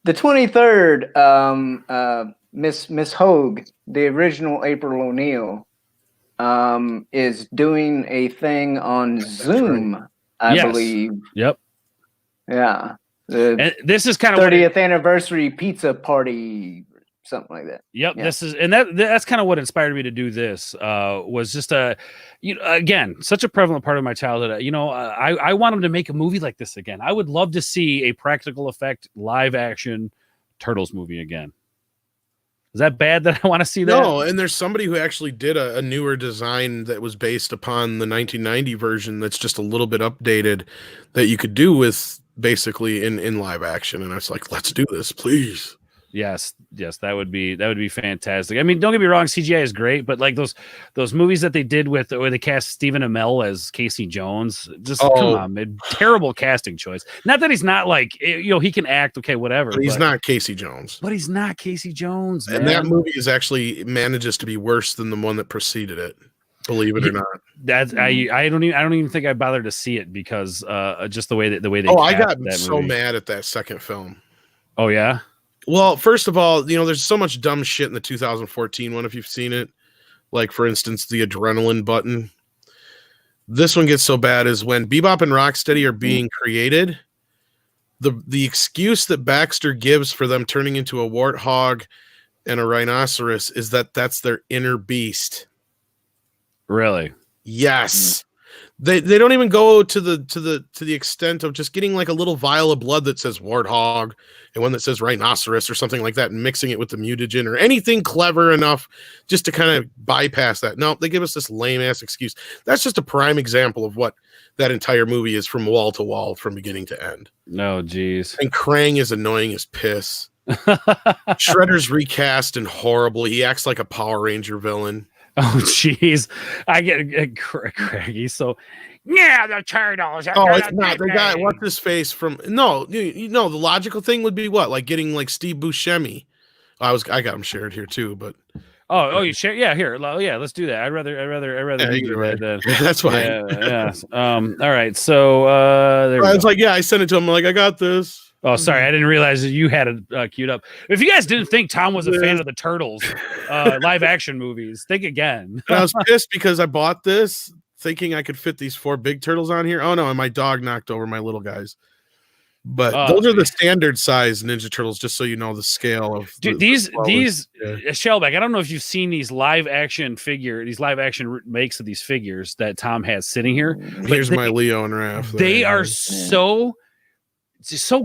The 23rd, Miss Hogue, the original April O'Neil, is doing a thing on Zoom, right. I believe. Yep. Yeah. And this is kind of 30th anniversary pizza party, something like that. Yep. Yeah. That's kind of what inspired me to do this. Was just again, such a prevalent part of my childhood. I want them to make a movie like this again. I would love to see a practical effect live action Turtles movie again. Is that bad that I want to see that? No, and there's somebody who actually did a newer design that was based upon the 1990 version that's just a little bit updated that you could do with basically in live action. And I was like, let's do this, please. Yes, that would be fantastic. I mean, don't get me wrong, CGI is great, but like those movies that they did where they cast Stephen Amell as Casey Jones, just come on, man, terrible casting choice. Not that he's not like he can act, okay, whatever. But he's not Casey Jones. But he's not Casey Jones, man. And that movie is actually manages to be worse than the one that preceded it. Believe it or not. That's I don't even think I bothered to see it because just the way they. Oh, I got so mad at that second film. Oh yeah. Well, first of all, there's so much dumb shit in the 2014 one, if you've seen it. Like, for instance, the adrenaline button. This one gets so bad is when Bebop and Rocksteady are being created, the excuse that Baxter gives for them turning into a warthog and a rhinoceros is that that's their inner beast. Really? Yes. They don't even go to the extent of just getting like a little vial of blood that says warthog and one that says rhinoceros or something like that and mixing it with the mutagen or anything clever enough just to kind of bypass that. No, they give us this lame ass excuse. That's just a prime example of what that entire movie is from wall to wall from beginning to end. No, geez. And Krang is annoying as piss. Shredder's recast and horrible. He acts like a Power Ranger villain. Oh, jeez. I get Craggy. So, yeah, the turtles. Oh, it's not. The guy, what's his face from? No, the logical thing would be what? Like getting like Steve Buscemi. I got him shared here too, but Oh, you share? Yeah, here. Yeah, let's do that. I'd rather Yeah, you you do go that. ahead. That's fine. Yeah. All right. So there we I was go. like, yeah, I sent it to him. I'm like, I got this. Oh, sorry, I didn't realize that you had it queued up. If you guys didn't think Tom was a fan of the Turtles live action movies, think again. And I was pissed because I bought this thinking I could fit these 4 big turtles on here. Oh no, and my dog knocked over my little guys. But those are the standard size Ninja Turtles, just so you know the scale of these Shellback. I don't know if you've seen these live action makes of these figures that Tom has sitting here. Here's my Leo and Raph. They are so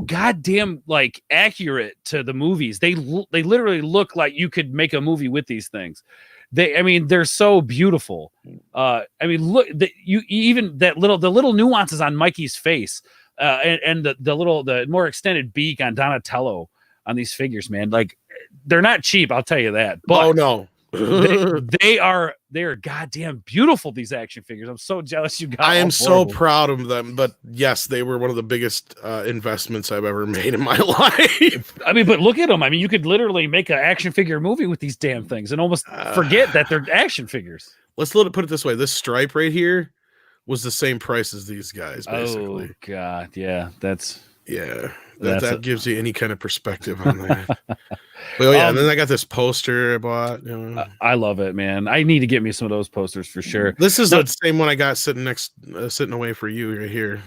goddamn like accurate to the movies. They literally look like you could make a movie with these things. They're so beautiful. Look, even the little nuances on Mikey's face, and the more extended beak on Donatello on these figures, man. Like, they're not cheap, I'll tell you that. But oh no. they are goddamn beautiful, these action figures. I'm so jealous you got. I am so proud of them, but yes, they were one of the biggest investments I've ever made in my life. But look at them. You could literally make an action figure movie with these damn things and almost forget that they're action figures. Let's put it this way: this stripe right here was the same price as these guys, basically. Oh god, yeah, that gives you any kind of perspective on that. Well, yeah, and then I got this poster I bought. I love it, man. I need to get me some of those posters for sure. This is the same one I got sitting away for you right here.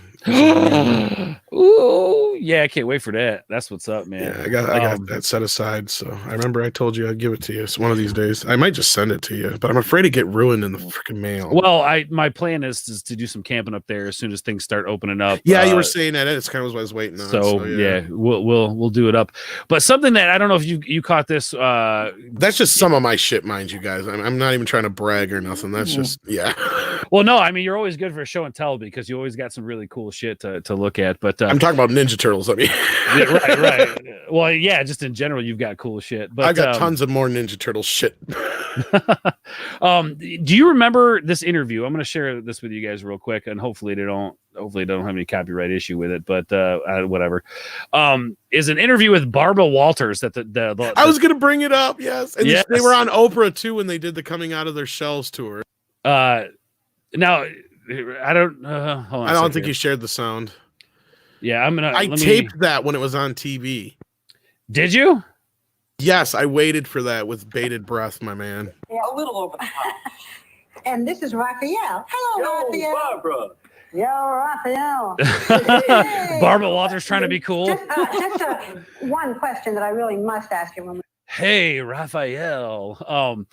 Ooh, yeah, I can't wait for that. That's what's up, man. Yeah, I got that set aside. So I remember I told you I'd give it to you. So one of these days, I might just send it to you, but I'm afraid to get ruined in the freaking mail. Well, my plan is to do some camping up there as soon as things start opening up. Yeah, you were saying that. It's kind of what I was waiting on. So yeah, we'll do it up. But something that I don't know if you caught this. That's just some of my shit, mind you guys. I'm not even trying to brag or nothing. That's just Well, no, you're always good for show and tell because you always got some really cool shit to look at. But I'm talking about Ninja Turtles. Yeah, right. Well, yeah, just in general, you've got cool shit. But I got tons of more Ninja Turtles shit. Do you remember this interview? I'm going to share this with you guys real quick, and hopefully they don't have any copyright issue with it. But whatever. Is an interview with Barbara Walters that the I was going to bring it up. Yes, and they were on Oprah too when they did the Coming Out of Their Shells tour. Now I don't. Hold on. I don't think you shared the sound. Yeah, I taped that when it was on TV. Did you? Yes, I waited for that with bated breath, my man. Yeah, a little over the top. And this is Raphael. Hello, Raphael. Barbara. Yo, Raphael. Hey. Barbara Walters trying to be cool. Just one question that I really must ask you. Hey, Raphael.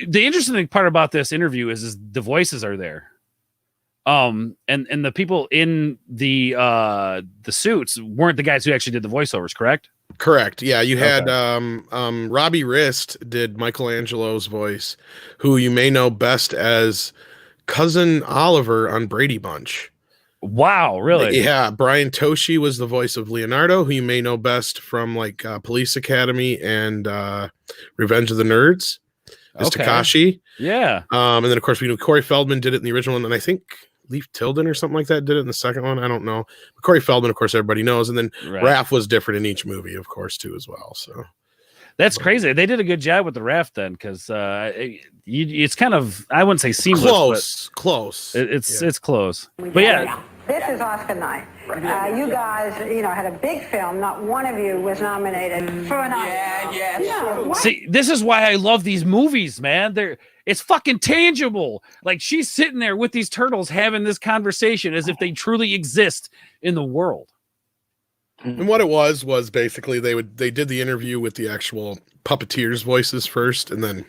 The interesting part about this interview is the voices are there. And the people in the suits weren't the guys who actually did the voiceovers, correct? Correct. Yeah, you had Robbie Rist did Michelangelo's voice, who you may know best as Cousin Oliver on Brady Bunch. Wow, really? Yeah, Brian Toshi was the voice of Leonardo, who you may know best from like Police Academy and Revenge of the Nerds. As Takashi. Yeah. And then of course we know Corey Feldman did it in the original one, and I think Leif Tilden or something like that did it in the second one. I don't know. But Corey Feldman, of course, everybody knows. And then Raph was different in each movie, of course, too, as well. So that's crazy. They did a good job with the Raph then, because it's kind of, I wouldn't say seamless, close. It's close. But yeah. This is Oscar night. You guys, had a big film. Not one of you was nominated for an Oscar. Yeah. See, this is why I love these movies, man. It's fucking tangible. Like, she's sitting there with these turtles having this conversation as if they truly exist in the world. And what it was basically they did the interview with the actual puppeteers' voices first, and then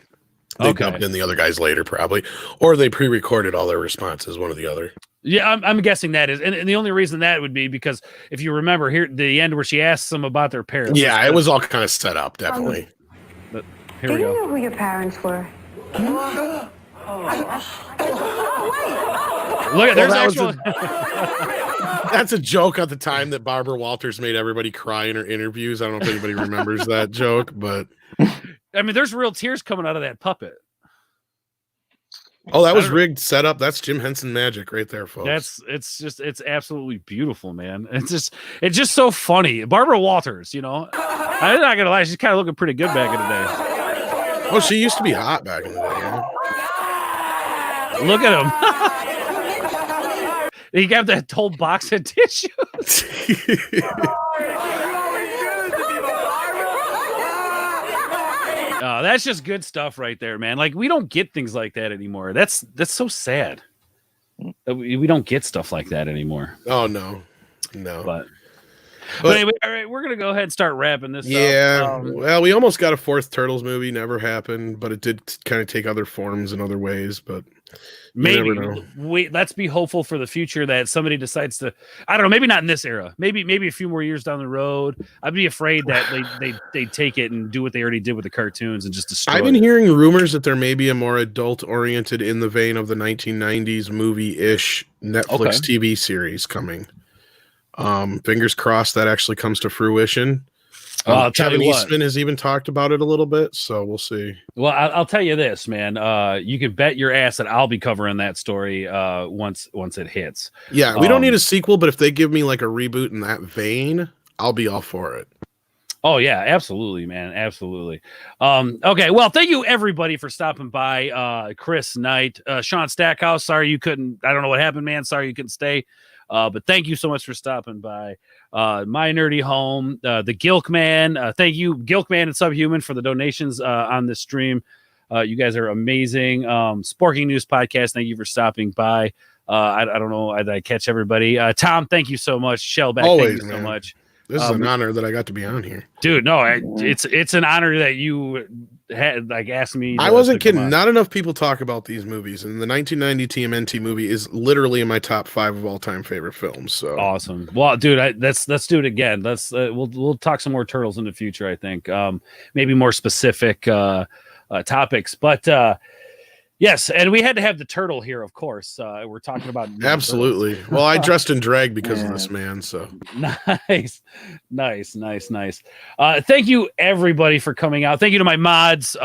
they dubbed in the other guys later, probably, or they pre-recorded all their responses, one or the other. Yeah, I'm guessing that is, and the only reason that would be because if you remember here, the end where she asks them about their parents. Yeah, it was all kind of set up, definitely. But here Do we you go. know who your parents were? Look at there's actual. That's a joke at the time that Barbara Walters made everybody cry in her interviews. I don't know if anybody remembers that joke, but there's real tears coming out of that puppet. Oh, that was rigged setup. That's Jim Henson magic right there, folks. It's absolutely beautiful, man. It's just so funny. Barbara Walters, I'm not gonna lie, she's kind of looking pretty good back in the day. Oh, she used to be hot back in the day. Yeah. Look at him. He got that whole box of tissues. Oh, that's just good stuff right there, man. Like, we don't get things like that anymore. That's so sad. We don't get stuff like that anymore. Oh, no. But anyway, all right, we're gonna go ahead and start wrapping this up. Yeah. Well, we almost got a fourth Turtles movie. Never happened, but it did kind of take other forms in other ways. But maybe never know. let's be hopeful for the future that somebody decides to. I don't know. Maybe not in this era. Maybe a few more years down the road. I'd be afraid that they take it and do what they already did with the cartoons and just destroy. I've been hearing rumors that there may be a more adult-oriented, in the vein of the 1990s movie-ish Netflix TV series coming. Fingers crossed that actually comes to fruition. Kevin Eastman has even talked about it a little bit, so we'll see. Well, I'll tell you this, man. You can bet your ass that I'll be covering that story once it hits. Yeah, we don't need a sequel, but if they give me like a reboot in that vein, I'll be all for it. Oh yeah, absolutely, man, absolutely. Okay, well, thank you everybody for stopping by. Chris Knight, Sean Stackhouse. Sorry you couldn't. I don't know what happened, man. Sorry you couldn't stay. But thank you so much for stopping by. My Nerdy Home, the Gilk Man. Thank you, Gilk Man and Subhuman, for the donations on this stream. You guys are amazing. Sporking News Podcast, thank you for stopping by. I don't know, did I catch everybody? Tom, thank you so much. Shellback, Always, thank you so much. This is an honor that I got to be on here, dude. No, it's an honor that you had asked me. I wasn't kidding. Not enough people talk about these movies, and the 1990 TMNT movie is literally in my top 5 of all time favorite films. So awesome. Well, dude, let's do it again. Let's we'll talk some more Turtles in the future. I think maybe more specific topics, but. Yes, and we had to have the turtle here, of course. We're talking about absolutely. Well, I dressed in drag because of this man. So nice. Thank you everybody for coming out. Thank you to my mods,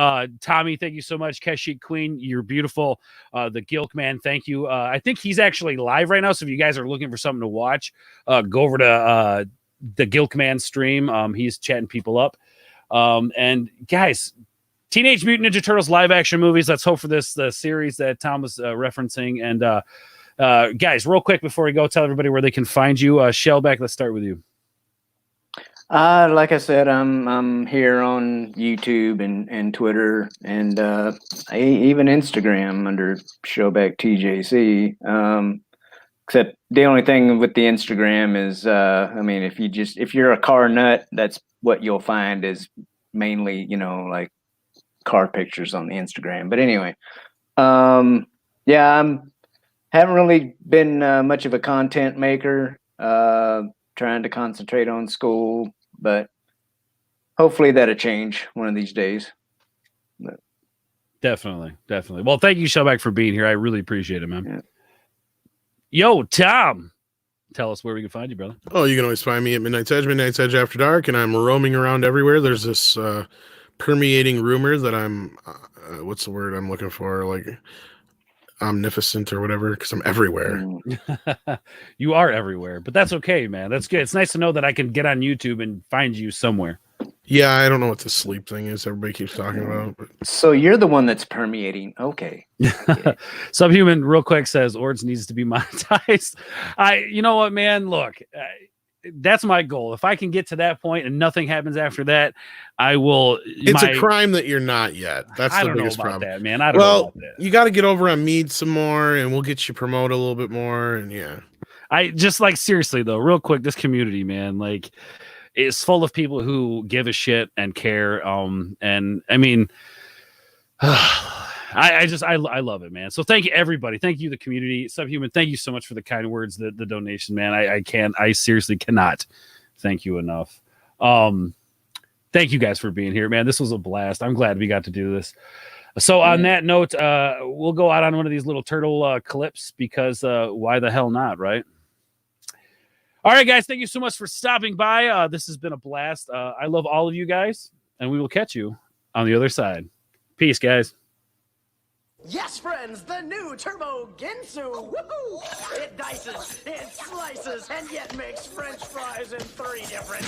Tommy. Thank you so much, Keshik Queen. You're beautiful. The Gilk Man. Thank you. I think he's actually live right now. So if you guys are looking for something to watch, go over to the Gilk Man stream. He's chatting people up. And guys. Teenage Mutant Ninja Turtles live action movies. Let's hope for the series that Tom was referencing. And guys, real quick before we go, tell everybody where they can find you. Shellback, let's start with you. Like I said, I'm here on YouTube and Twitter and even Instagram under Shellback TJC. Except the only thing with the Instagram is, if you're a car nut, that's what you'll find is mainly, like car pictures on the Instagram. But anyway, haven't really been much of a content maker, trying to concentrate on school, but hopefully that'll change one of these days. But. Definitely. Well, thank you, Shellback, for being here. I really appreciate it, man. Yeah. Yo, Tom, tell us where we can find you, brother. Oh, you can always find me at Midnight's Edge After Dark, and I'm roaming around everywhere. There's this permeating rumor that I'm what's the word I'm looking for, like omnificent or whatever, because I'm everywhere. You are everywhere, but that's okay, man. That's good. It's nice to know that I can get on YouTube and find you somewhere. Yeah, I don't know what the sleep thing is everybody keeps talking about, but. So you're the one that's permeating. Okay. Subhuman real quick says Ords needs to be monetized. You know what, man, look, that's my goal. If I can get to that point and nothing happens after that, I will. It's a crime that you're not yet. That's the biggest problem, that, man. I don't know about that. You got to get over on Mead some more, and we'll get you promoted a little bit more. And yeah, I just seriously though, real quick, this community, man, is full of people who give a shit and care. And I mean. I love it, man. So thank you, everybody. Thank you, the community. Subhuman, thank you so much for the kind words, the donation, man. I seriously cannot thank you enough. Thank you guys for being here, man. This was a blast. I'm glad we got to do this. So on that note, we'll go out on one of these little turtle clips because why the hell not, right? All right, guys. Thank you so much for stopping by. This has been a blast. I love all of you guys, and we will catch you on the other side. Peace, guys. Yes, friends, the new Turbo Ginsu! Woohoo! It dices, it slices, and yet makes French fries in 3 different